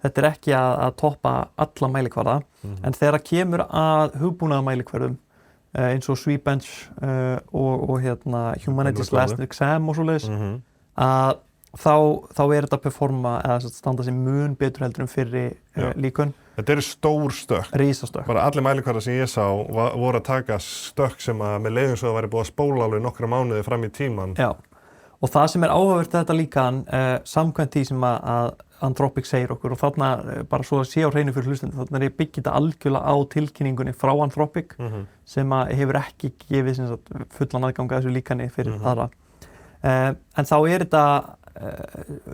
Þetta er ekki að toppa alla mælikvarða, en þegar kemur að hugbúnaða mælikvarðum eins og Sweetbench og Humanities Last Exam og svoleiðis, að þá er þetta að performa eða standa sig mun betur heldur en fyrri líkun. Þetta eru stór stökk. Rísastökk. Bara allir mælikvarðar sem ég sá voru að taka stökk sem að með leiðum svo það væri búið að spóla alveg nokkra mánuði fram í tíman. Já, og það sem er áhugavert þetta líkan, samkvæmt því sem að Anthropic segir okkur og þarna bara svo að sé á hreinu fyrir hlustandi, þarna er ég byggið þetta algjörlega á tilkynningunni frá Anthropic sem að hefur ekki gefið fullan aðgang að þessu líkani fyrir aðra. En þá er þetta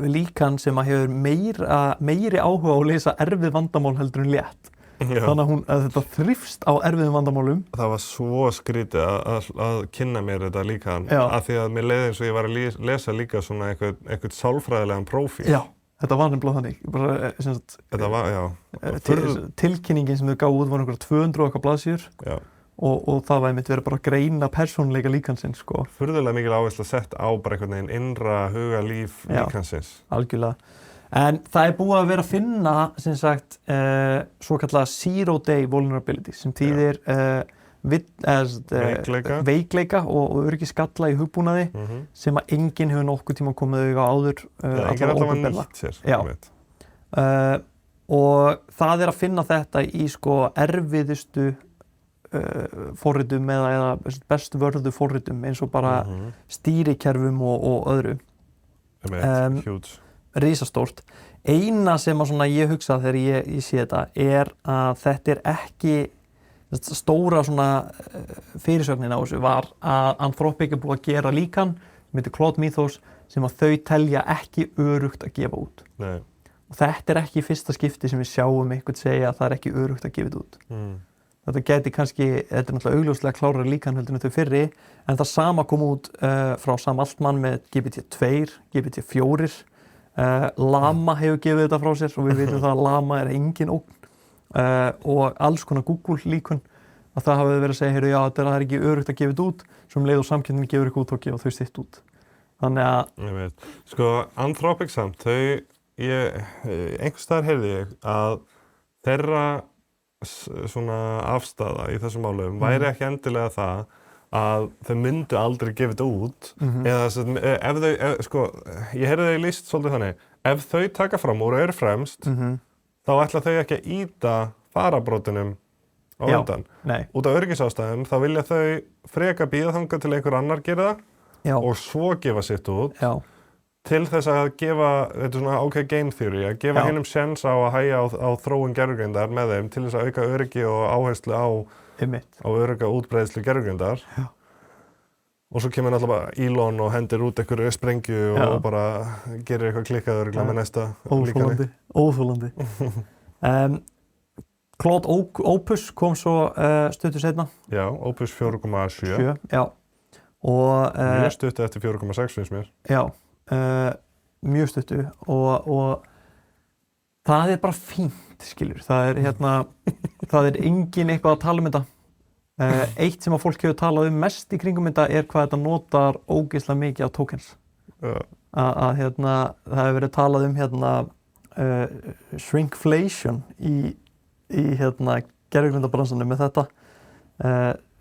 líkan sem að hefur meiri áhuga á að leysa erfið vandamál heldur en létt. Þannig að þetta þrifst á erfiðum vandamálum. Það var svo skrítið að kynna mér þetta líkan af því að mér leiði eins og ég var að lesa líka svona eitthvað sálfræðilegan prófíl. Já, þetta var nefnilega þannig. Þetta var, tilkynningin sem þau gáðu út var einhverja 200 okkar blaðsíður. Já. Og það var einmitt verið bara að greina persónuleika líkansins, sko. Furðulega mikil áhersla sett á bara einhvern veginn innra hugalíf líkansins. Algjörlega. En það er búið að vera að finna, sem sagt, svokallað zero day vulnerability, sem þýðir veikleika og öryggisgalla í hugbúnaði sem að enginn hefur nokkuð tíma komið auga áður. Enginn allavega nýtt sér. Já. Og það er að finna þetta í sko erfiðustu forritum eða best vörðu forritum eins og bara stýrikerfum og öðru. Huge. Risastórt. Eina sem að svona ég hugsa þegar ég sé þetta er að þetta er ekki stóra svona fyrirsögnin á þessu var að Anthropic er búið að gera líkan sem heitir Claude Mythos sem að þau telja ekki örugt að gefa út. Nei. Og þetta er ekki fyrsta skipti sem við sjáum eitthvað segja að það er ekki örugt að gefa þetta út. Þetta gæti kannski, þetta er náttúrulega augljóslega klárari líkan heldur en þau fyrri, en það sama kom út frá Sam Altman með GPT-2, GPT-4, Llama hefur gefið þetta frá sér og við vitum það að Llama er engin ógn og alls konar Google líkun að það hafi verið að segja, heyrðu, já, þetta er ekki örugt að gefa þetta út, sem leið og samkeppnin gefur ykkur út og gefa þau sitt út. Þannig að... Ég veit. Sko, Anthropic samt, einhvers staðar heyrði ég að þeirra svona afstaða í þessum málum væri ekki endilega það að þau myndu aldrei gefa þetta út eða ef þau, sko, ég heyrði þau lýst svolítið þannig, ef þau taka fram og eru fremst þá ætla þau ekki að ýta farabrotunum á undan. Út af öryggisástæðum þá vilja þau freka bíða þangað til einhver annar gera það og svo gefa sitt út. Til þess að gefa, þetta er svona OK game theory, að gefa hinnum séns á að hægja á þróun gervigreindar með þeim til þess að auka öryggi og áherslu á örygga útbreiðslu gervigreindar. Og svo kemur náttúrulega bara Elon og hendir út einhverju sprengju og bara gerir eitthvað klikkað örugglega með næsta líkani. Óþolandi. Claude Opus kom svo stuttu seinna. Já, Opus 4,7. Já. Og mjög stuttu eftir 4,6 finnst mér. Já. Mjög stuttu og það er bara fínt, skilur. Það er engin eitthvað að tala um þetta. Eitt sem að fólk hefur talað um mest í kringum þetta er hvað þetta notar ógeðslega mikið á tokens. Það hefur verið talað um shrinkflation í gervigrindabransanum með þetta.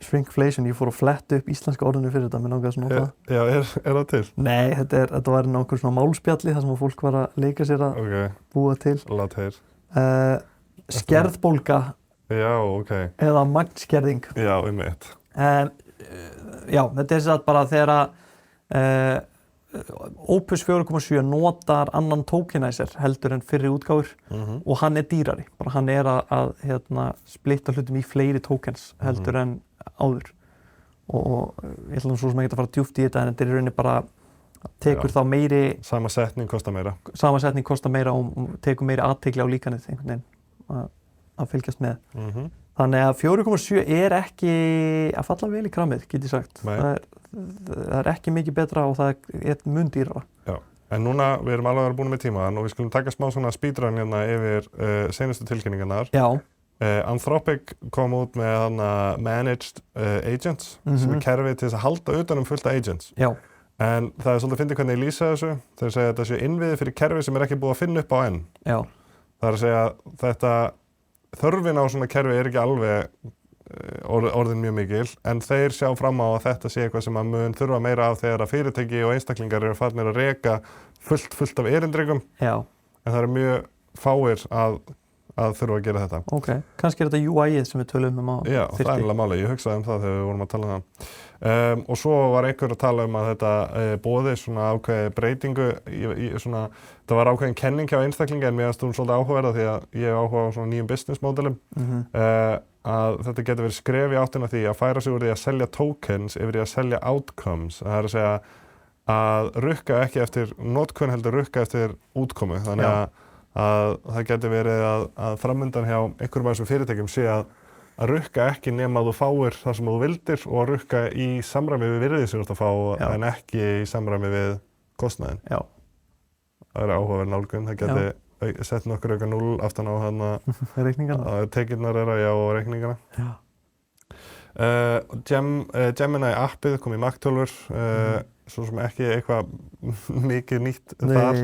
Shrinkflation, ég fór að fletta upp íslenska orðinu fyrir þetta, mér langaði að nota það. Já, er það til? Nei, þetta var nokkur svona málspjalli þar sem fólk var að leika sér að búa til. Lát heyr. Skerðbólga. Já, ok. Eða magnskerðing. Já, einmitt. Já, þetta er satt bara þegar að Opus 4.7 notar annan tokenizer heldur en fyrri útgáfur og hann er dýrari. Bara hann er að splitta hlutum í fleiri tokens heldur en áður. Og ég ætla svo sem ekki að fara djúpt í þetta en þetta er í rauninni bara tekur þá meiri... Sama setning kostar meira. Sama setning kostar meira og tekur meiri athygli á líkanið einhvern veginn að fylgjast með. Þannig að 4.7 er ekki að falla vel í kramið, get ég sagt. Það er ekki mikið betra og það er mun dýrara. Já, en núna við erum alveg búin með tímaðan og við skulum taka smá svona speedrun hérna yfir seinustu tilkynningarnar. Já. Anthropic kom út með managed agents sem er kerfi til þess að halda utan fullt af agents. Já. En það er svolítið að finna hvernig ég lýsa þessu. Þeir segja að þetta séu innviði fyrir kerfi sem er ekki búið að finna upp á enn. Já. Það er að segja þetta þörfin á svona kerfi er ekki alveg orðin mjög mikil, en þeir sjá fram á að þetta sé eitthvað sem að mun þurfa meira af þegar að fyrirtæki og einstaklingar eru farnir að reka fullt af erindrekum. Já. En það eru mjög fáir að þurfa að gera þetta. Ok, kannski er þetta UI-ið sem við tölum á þyrfti. Já, það er alveg málið. Ég hugsaði það þegar við vorum að tala um það. Og svo var einhver að tala að þetta boði svona ákveði breytingu það var ákveðin kenning hjá einstaklinga en mér finnst hún svolítið áhugaverða því að ég hef áhuga á svona nýjum business modelum að þetta getur verið skref í áttina því að færa sig úr því að selja tokens yfir því að selja outcomes. Það er að segja að rukka ekki eftir notkun heldur rukka eftir útkomu. Þannig að það getur verið að framundan hjá einhverjum af þessum fyrirtækjum sé að rukka ekki nema að þú fáir það sem þú vildir og rukka í samræmi við virðið sem þú ert að fá en ekki í samræmi við kostnaðinn. Já. Það er áhugaverð nálgun. Það geti sett nokkur auka 0 aftan á reikningarna. Tekjurnar og reikningarna. Já. Gemini appið kom í Mac-tölvur, svo sem ekki eitthvað mikið nýtt þar.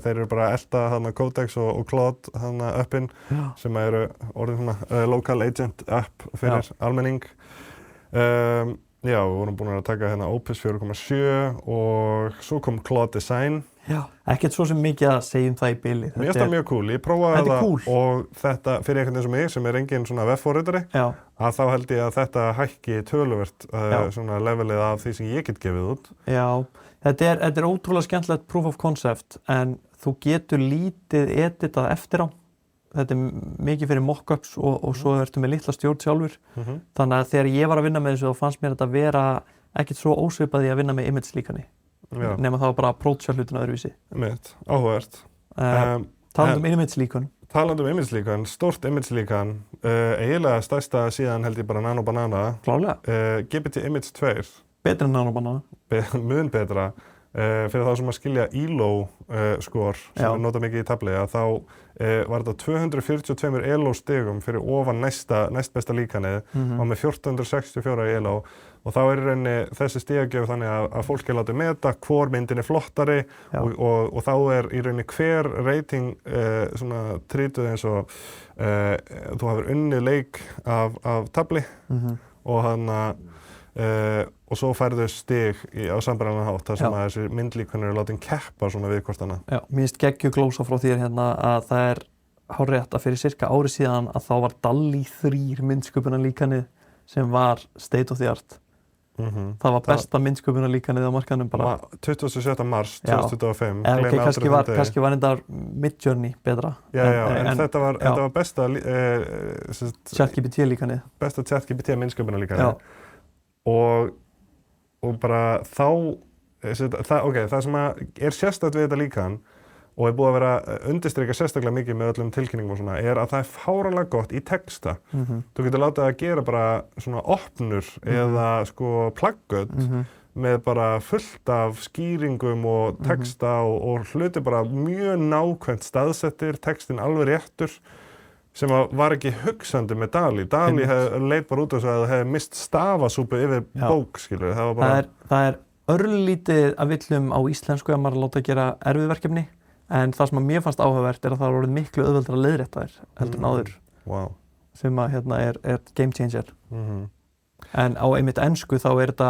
Þeir eru bara að elta Codex og Claude appinn sem eru orðin local agent app fyrir almenning. Já, við vorum búin að taka Opus 4.7 og svo kom Claude Design. Já, ekkert svo sem mikið að segja það í bili. Mér finnst það mjög cool. Ég prófaði það og þetta fyrir einhvern veginn sem mig sem er engin svona webforritari að þá held ég að þetta hækki töluvert svona levelið af því sem ég get gefið út. Já, þetta er ótrúlega skemmtilegt proof of concept en þú getur lítið editað eftir á. Þetta er mikið fyrir mock-ups og svo ertu með litla stjórn sjálfur. Þannig að þegar ég var að vinna með þessu þá fannst mér þetta vera ekkert svo ósvipað í að vinna með image líkani. Nema það var bara að approacha hlutina öðruvísi. Áhugavert. Talandi image líkan. Talandi image líkan, stórt image líkan, eiginlega stærsta síðan held ég bara Nano Banana. Klálega. GPT Image 2. Betra en Nano Banana. Mun betra. Fyrir þá sem að skilja ELO skor sem við nota mikið í tabli að þá var þetta 242 ELO stigum fyrir ofan næst besta líkanið og með 1464 í ELO og þá er í rauninni þessi stigagjöf þannig að fólk er látið meta hvor myndin er flottari og þá er í rauninni hver rating svona trýtuð eins og þú hafur unnið leik af tabli og og svo færðu stig á sambarlegan hátt þar sem að þessi myndlíkanir eru látin keppa svona við hvort annað. Já, mér finnst geggjuglósa frá þér að það er hárrétt að fyrir sirka ári síðan að þá var DALL-E 3 myndsköpunarlíkanið sem var state of the art. Það var besta myndsköpunarlíkanið á markaðnum bara. 27. mars 2025. Kannski var þetta Midjourney betra. Já, en þetta var besta ChatGPT líkanið. Besta ChatGPT myndsköpunarlíkanið. Og bara það sem er sérstakt við þetta líkan og er búið að vera undirstrika sérstaklega mikið með öllum tilkynningum og svona er að það er fáránlega gott í texta. Þú getur látið að gera bara svona opnur eða plaggöt með bara fullt af skýringum og texta og hluti bara mjög nákvæmt staðsettir, textin alveg réttur sem var ekki hugsandi með DALL-E. DALL-E leit bara út af þess að það hefði mist stafasúpu yfir bók, skilur. Það er örlítið að villum á íslensku að maður láta gera erfiðverkefni, en það sem að mér fannst áhugavert er að það er orðið miklu auðveldara að leiðrétta þær heldur en áður. Wow. Sem að er game changer. En á einmitt ensku þá þetta,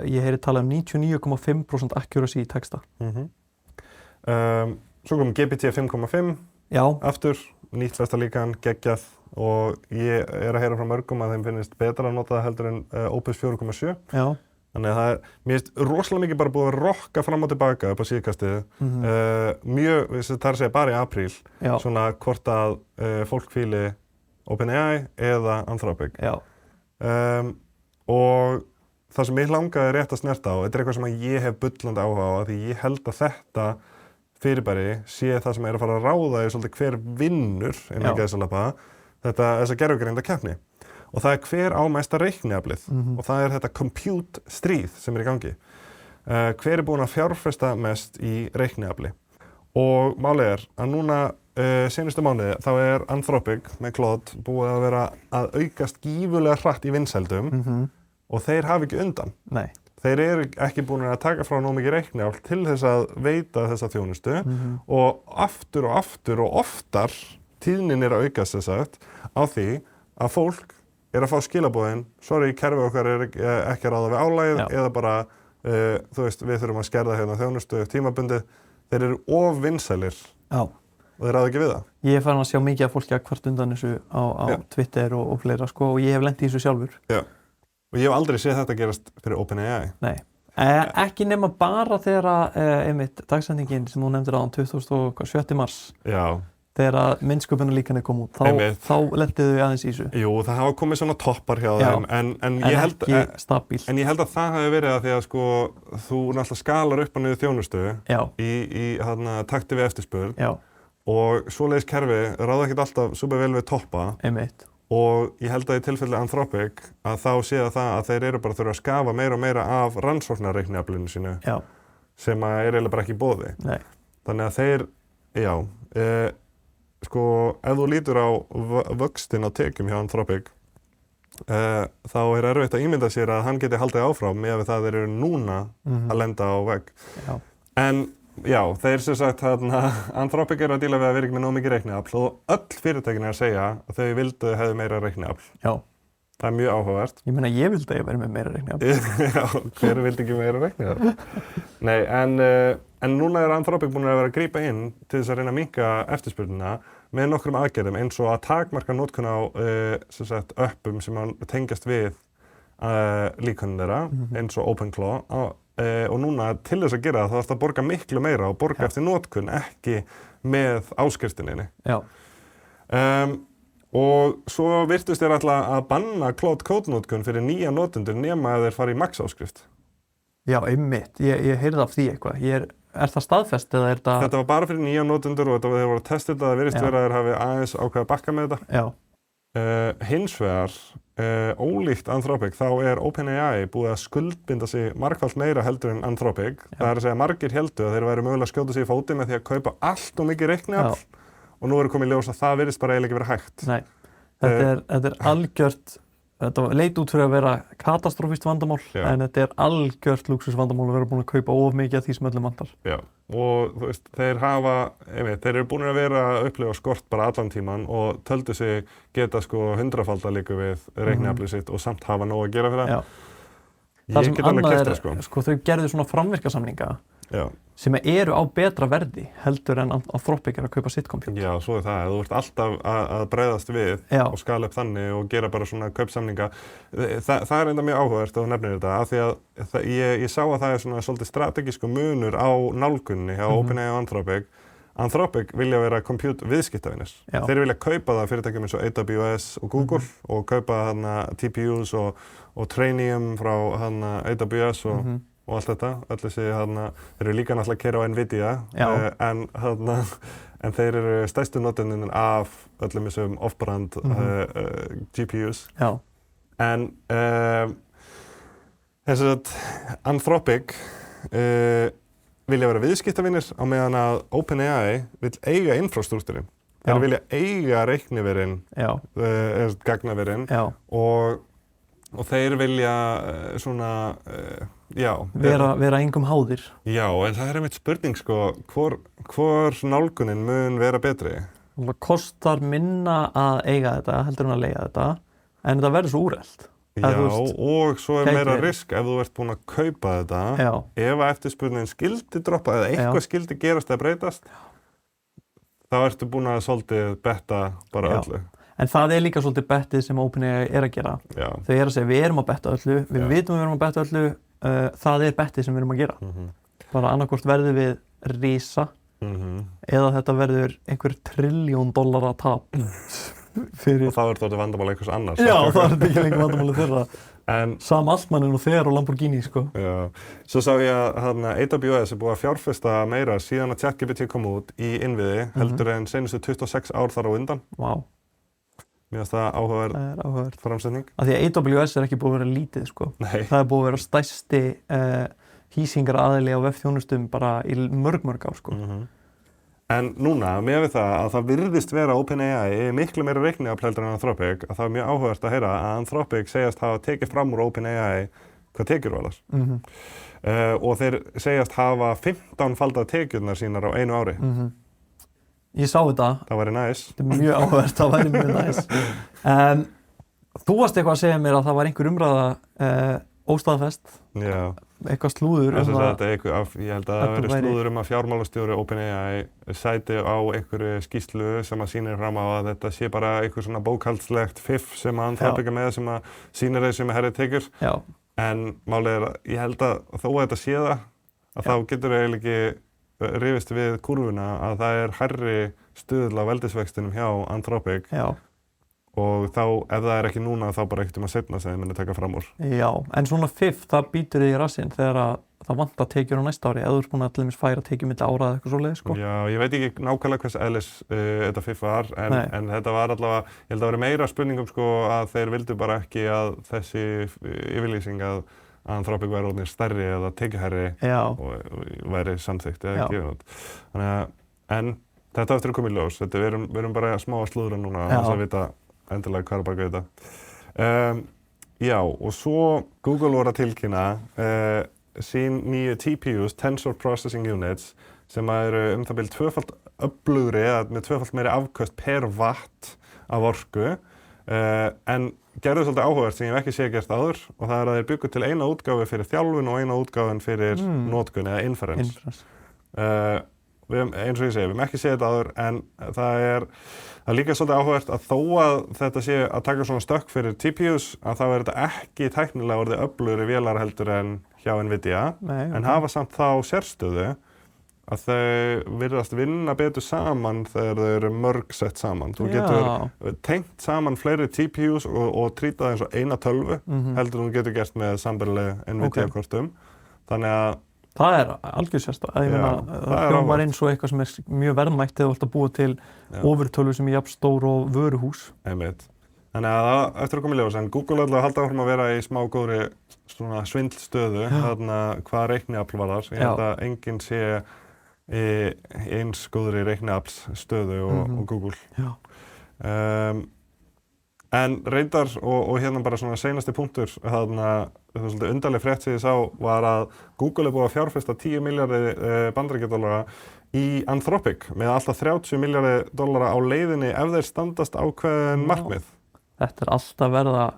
ég heyri talað 99,5% accuracy í texta. Svo kom GPT 5.5 aftur, nýtt lestarlíkan, geggjað og ég að heyra frá mörgum að þeim finnist betra að nota það heldur en Opus 4.7. Já. Þannig að það mér finnst rosalega mikið bara búið að rokka fram og tilbaka upp á síðkastið. Mjög, það að segja bara í apríl, svona hvort að fólk fíli OpenAI eða Anthropic. Og það sem ég langaði rétt að snerta á, þetta eitthvað sem ég hef bullandi áhuga á, því ég held að þetta fyrirbæri sé það sem að fara að ráða í svolítið hver vinnur innan gæsalappa, þessa gervigreinda keppni. Og það hver á mesta reikniaflið og það þetta compute stríð sem í gangi. Hver búinn að fjárfesta mest í reikniafli. Og málið að núna seinustu mánuði þá Anthropic með Claude búið að vera að aukast gífurlega hratt í vinsældum og þeir hafa ekki undan. Nei. Þeir ekki búin að taka frá nóg mikið reikniafl til þess að veita þessa þjónustu og aftur og aftur og oftar tíðnin að aukast þess á því að fólk að fá skilaboðin, sorry, kerfið okkar ekki að ráða við álagið eða bara, þú veist, við þurfum að skerða hérna þjónustu tímabundið. Þeir eru of vinsælir og þeir ráða ekki við það. Ég er farin að sjá mikið af fólki að kvart undan þessu á Twitter og fleira, sko, og ég hef lent í þessu sjálfur. Já, og ég hef aldrei séð þetta gerast fyrir OpenAI. Nei, ekki nema bara þegar einmitt dagsendingin sem þú nefndir áðan 27. mars. Já. Þegar myndsköpunarlíkanið kom út, þá lentuðu aðeins í þessu. Jú, það hafa komið svona toppar hjá þeim, en ég held ekki stabíl. En ég held að það hafi verið að því að sko, þú náttúrulega skalar upp og niður þjónustu í takti við eftirspurn og svoleiðis kerfi ráða ekkert alltaf super vel við toppa. Einmitt. Og ég held að í tilfelli Anthropic að þá sé það að þeir bara þurfa að skafa meira og meira af rannsóknarreikniaflinu sínu sem eiginlega bara ekki í boði. Nei. Þannig að þeir, sko, ef þú lítur á vöxtinn á tekjum hjá Anthropic, þá erfitt að ímynda sér að hann geti haldið áfram með að þeir eru núna að lenda á vegg. Já. En já, þeir sem sagt Anthropic að díla við að vera ekki með nóg mikið reikniafl og öll fyrirtækin að segja að þau vildu hefðu meira reikniafl. Já. Það mjög áhugavert. Ég meina, ég vildi að ég væri með meira reikniafl. Já, hver vildi ekki meira reikniafl? Nei, en núna Anthropic búin að vera að grípa inn til þess að reyna að minnka eftirspurnina með nokkrum aðgerðum eins og að takmarka notkun á öppum sem tengjast við líkanum þeirra, eins og OpenClaw. Og núna til þess að gera það þarf það að borga miklu meira og borga eftir notkun, ekki með áskriftinni. Já. Og svo virtust þeir alltaf að banna Claude Code-notkun fyrir nýja notendur nema að þeir fara í max-áskrift. Já, einmitt. Ég heyrði af því eitthvað. Er það staðfest eða það... Þetta var bara fyrir nýja notendur og þeir voru að testa þetta. Það virðist vera að þeir hafi aðeins ákveð að bakka með þetta. Já. Hins vegar, ólíkt Anthropic, þá OpenAI búið að skuldbinda sig margfalt meira heldur en Anthropic. Já. Það að segja margir heldur að þeir væru mögulega að skjóta sig í fótinn með því að kaupa allt og mikið reikniafl. Og nú komið í ljós að það virðist bara eiginlega ekki vera hægt. Nei, þetta algjört, þetta leit út fyrir að vera katastrófískt vandamál, en þetta algjört lúxusvandamál að vera búin að kaupa of mikið af því sem öllum vantar. Já, og þú veist, þeir eru búin að vera að upplifa skort bara allan tíman og töldu sig geta sko 100-falda líka við reikniaflið sitt og samt hafa nóg að gera fyrir það. Það sem annað sko, þau gerðu svona framvirkasamninga sem eru á betra verði heldur en Anthropic að kaupa sitt kompjút. Já, svo það. Þú ert alltaf að bregðast við og skala upp þannig og gera bara svona kaupsamninga. Það enda mjög áhugavert að þú nefnir þetta af því að ég sá að það svona svolítið strategísku munur á nálgunni hjá OpenAI og Anthropic. Anthropic vilja vera compute viðskiptavinir. Þeir vilja kaupa það fyrirtækjum eins og AWS og Google og kaupa TPUs og Trainium frá AWS og allt þetta. Þeir eru líka náttúrulega að keyra á Nvidia en þeir eru stærstu notendur af öllum þessum off-brand GPUs. Já. En Anthropic vilja vera viðskiptavinir á meðan að OpenAI vill eiga infrastruktúrin. Þeir vilja eiga reikniverin, gagnaverin og þeir vilja svona, vera engum háðir. Já, en það einmitt spurning sko, hvor nálgunin mun vera betri? Það kostar minna að eiga þetta heldur en að leiga þetta, en þetta verður svo úrelt. Já, og svo meira risk ef þú ert búinn að kaupa þetta. Já. Ef að eftirspurnin skildi droppa eða eitthvað skildi gerast eða breytast, þá ertu búinn að svolítið betta bara öllu. En það líka svolítið bettið sem OpenAI að gera. Já. Þau að segja, við erum að betta öllu, við vitum við erum að betta öllu, það bettið sem við erum að gera. Bara annarkvort verður við risa, eða þetta verður einhver $1 trilljón tap. Fyrir... Og þá er þetta vandamál einhvers annars. Já, það er ekki lengur vandamáli þeirra. Sam Altman og þeir og Lamborghini, sko. Já. Svo sá ég að AWS búið að fjárfesta meira síðan að ChatGPT kom út í innviði, heldur en seinustu 26 ár þar á undan. Vá. Mér finnst það áhugaverð framsetning. Af því að AWS ekki búið að vera lítið, sko. Nei. Það búið að vera stærsti hýsingaraðili á vefþjónustum bara í mörg ár, sko. En núna, með við það að það virðist vera OpenAI miklu meira reikniafl heldur en Anthropic, að það mjög áhugavert að heyra að Anthropic segjast hafa tekið fram úr OpenAI hvað tekjur varðar. Og þeir segjast hafa 15-faldað tekjurnar sínar á einu ári. Ég sá þetta. Það væri næs. Þetta er mjög áhugavert, það væri mjög næs. Þú varst eitthvað að segja mér að það var einhver umræða óstaðfest. Já. Eitthvað slúður ég held að það veri slúður að fjármálastjóri OpenAI sæti á einhverju skýrslu sem að sýnir fram á að þetta sé bara einhver svona bókhaldslegt fiff sem að Anthropic með sem að sýnir þeir sem er herri tekjur. En málið er að ég held að þó að þetta sé það, að þá getur eiginlega ekki rifist við kúrfuna að það er hærri stuðl á veldisvextinum hjá Anthropic. Og þá, ef það er ekki núna, þá bara ekkert að seinna sem þið muni taka fram úr. Já, en svona fiff, það býtur þig í rassinn þegar það vantar tekjur á næsta ári, eða þú ert búin að til dæmis færa tekjur milli ára eða eitthvað svoleiðis, sko. Já, ég veit ekki nákvæmlega hvers eðlis þetta fiff var, en þetta var allavega, ég held að vera meira spurningum, sko, að þeir vildu bara ekki að þessi yfirlýsing að Anthropic væri orðin stærri eða tekjuhærri og væri samþykkt eða gefin út. En þetta eftir að koma í ljós, við erum bara smá að slúðra núna þess að vita endilega hvað baka þetta. Já, og svo Google voru að tilkynna sín nýju TPUs, Tensor Processing Units, sem eru það bil tvöfalt öflugri eða með tvöfalt meiri afköst per watt af orku, en gerðu svolítið áhugavert sem ég hef ekki séð gert áður og það að þeir byggu til eina útgáfu fyrir þjálfun og eina útgáfun fyrir notkun eða inference. Eins og ég segi, við hefum ekki séð þetta áður en það er líka svolítið áhugavert að þó að þetta sé að taka svona stökk fyrir TPUs að þá er þetta ekki tæknilega orðið öflugri vélar heldur en hjá Nvidia en hafa samt þá sérstöðu að þau virðast vinna betur saman þegar þau eru mörg sett saman. Þú getur tengt saman fleiri TPUs og trýta það eins og eina tölvu heldur en þú getur gert með sambærileg Nvidia-kortum. Þannig að það er algjör sérstæð. Ég meina, það hljómar eins og eitthvað sem er mjög verðmætt þegar þú ert að búa til ofurtölvu sem er jafn stór og vöruhús. Einmitt. Þannig að það eftir að koma í ljós, en Google ætlaði að halda áfram að vera í smá góðri svona svindlstöðu, þarna hvað reikniafl varðar. Ég held að enginn sé í eins góðri reikniaflsstöðu og Google. En reyndar, og hérna bara svona seinasti punktur, þarna svolítið undarleg frétt sem ég sá var að Google búið að fjárfesta $10 milljarði bandaríkjadollara í Anthropic með alltaf $30 milljarði á leiðinni ef þeir standast ákveðin markmið. Þetta er alltaf verða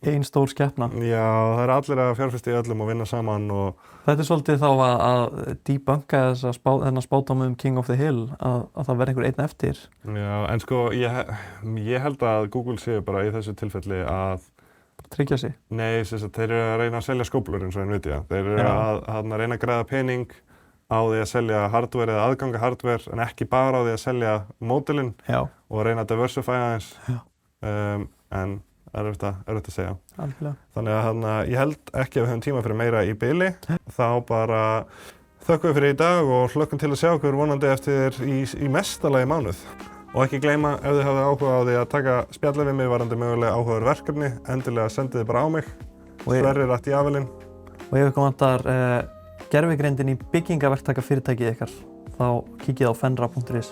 ein stór skepna. Já, það er allir að fjárfesta í öllum og vinna saman og... Þetta er svolítið þá að debunka þennan spádóma King of the Hill að það verði einhver einn eftir. Já, en sko ég held að Google séu bara í þessu tilfelli að tryggja sig? Nei, þeir eru að reyna að selja skóflur eins og Nvidia. Þeir eru að reyna að græða pening á því að selja hardware eða aðganga hardware en ekki bara á því að selja módelin og reyna að diversify aðeins. En erfitt að segja. Algjörlega. Þannig að ég held ekki að við höfum tíma fyrir meira í bili. Þá bara þökkum við fyrir í dag og hlökkum til að sjá okkur vonandi eftir í mesta lagi mánuð. Og ekki gleyma, ef þið hafið áhuga á því að taka spjallið við mig varðandi mögulega áhugaður verkefni, endilega sendið þið bara á mig. Sverrir@javelin. Og ef ykkur vantar gervigreindin í byggingaverktaka fyrirtækið ykkar, þá kíkið á fenra.is.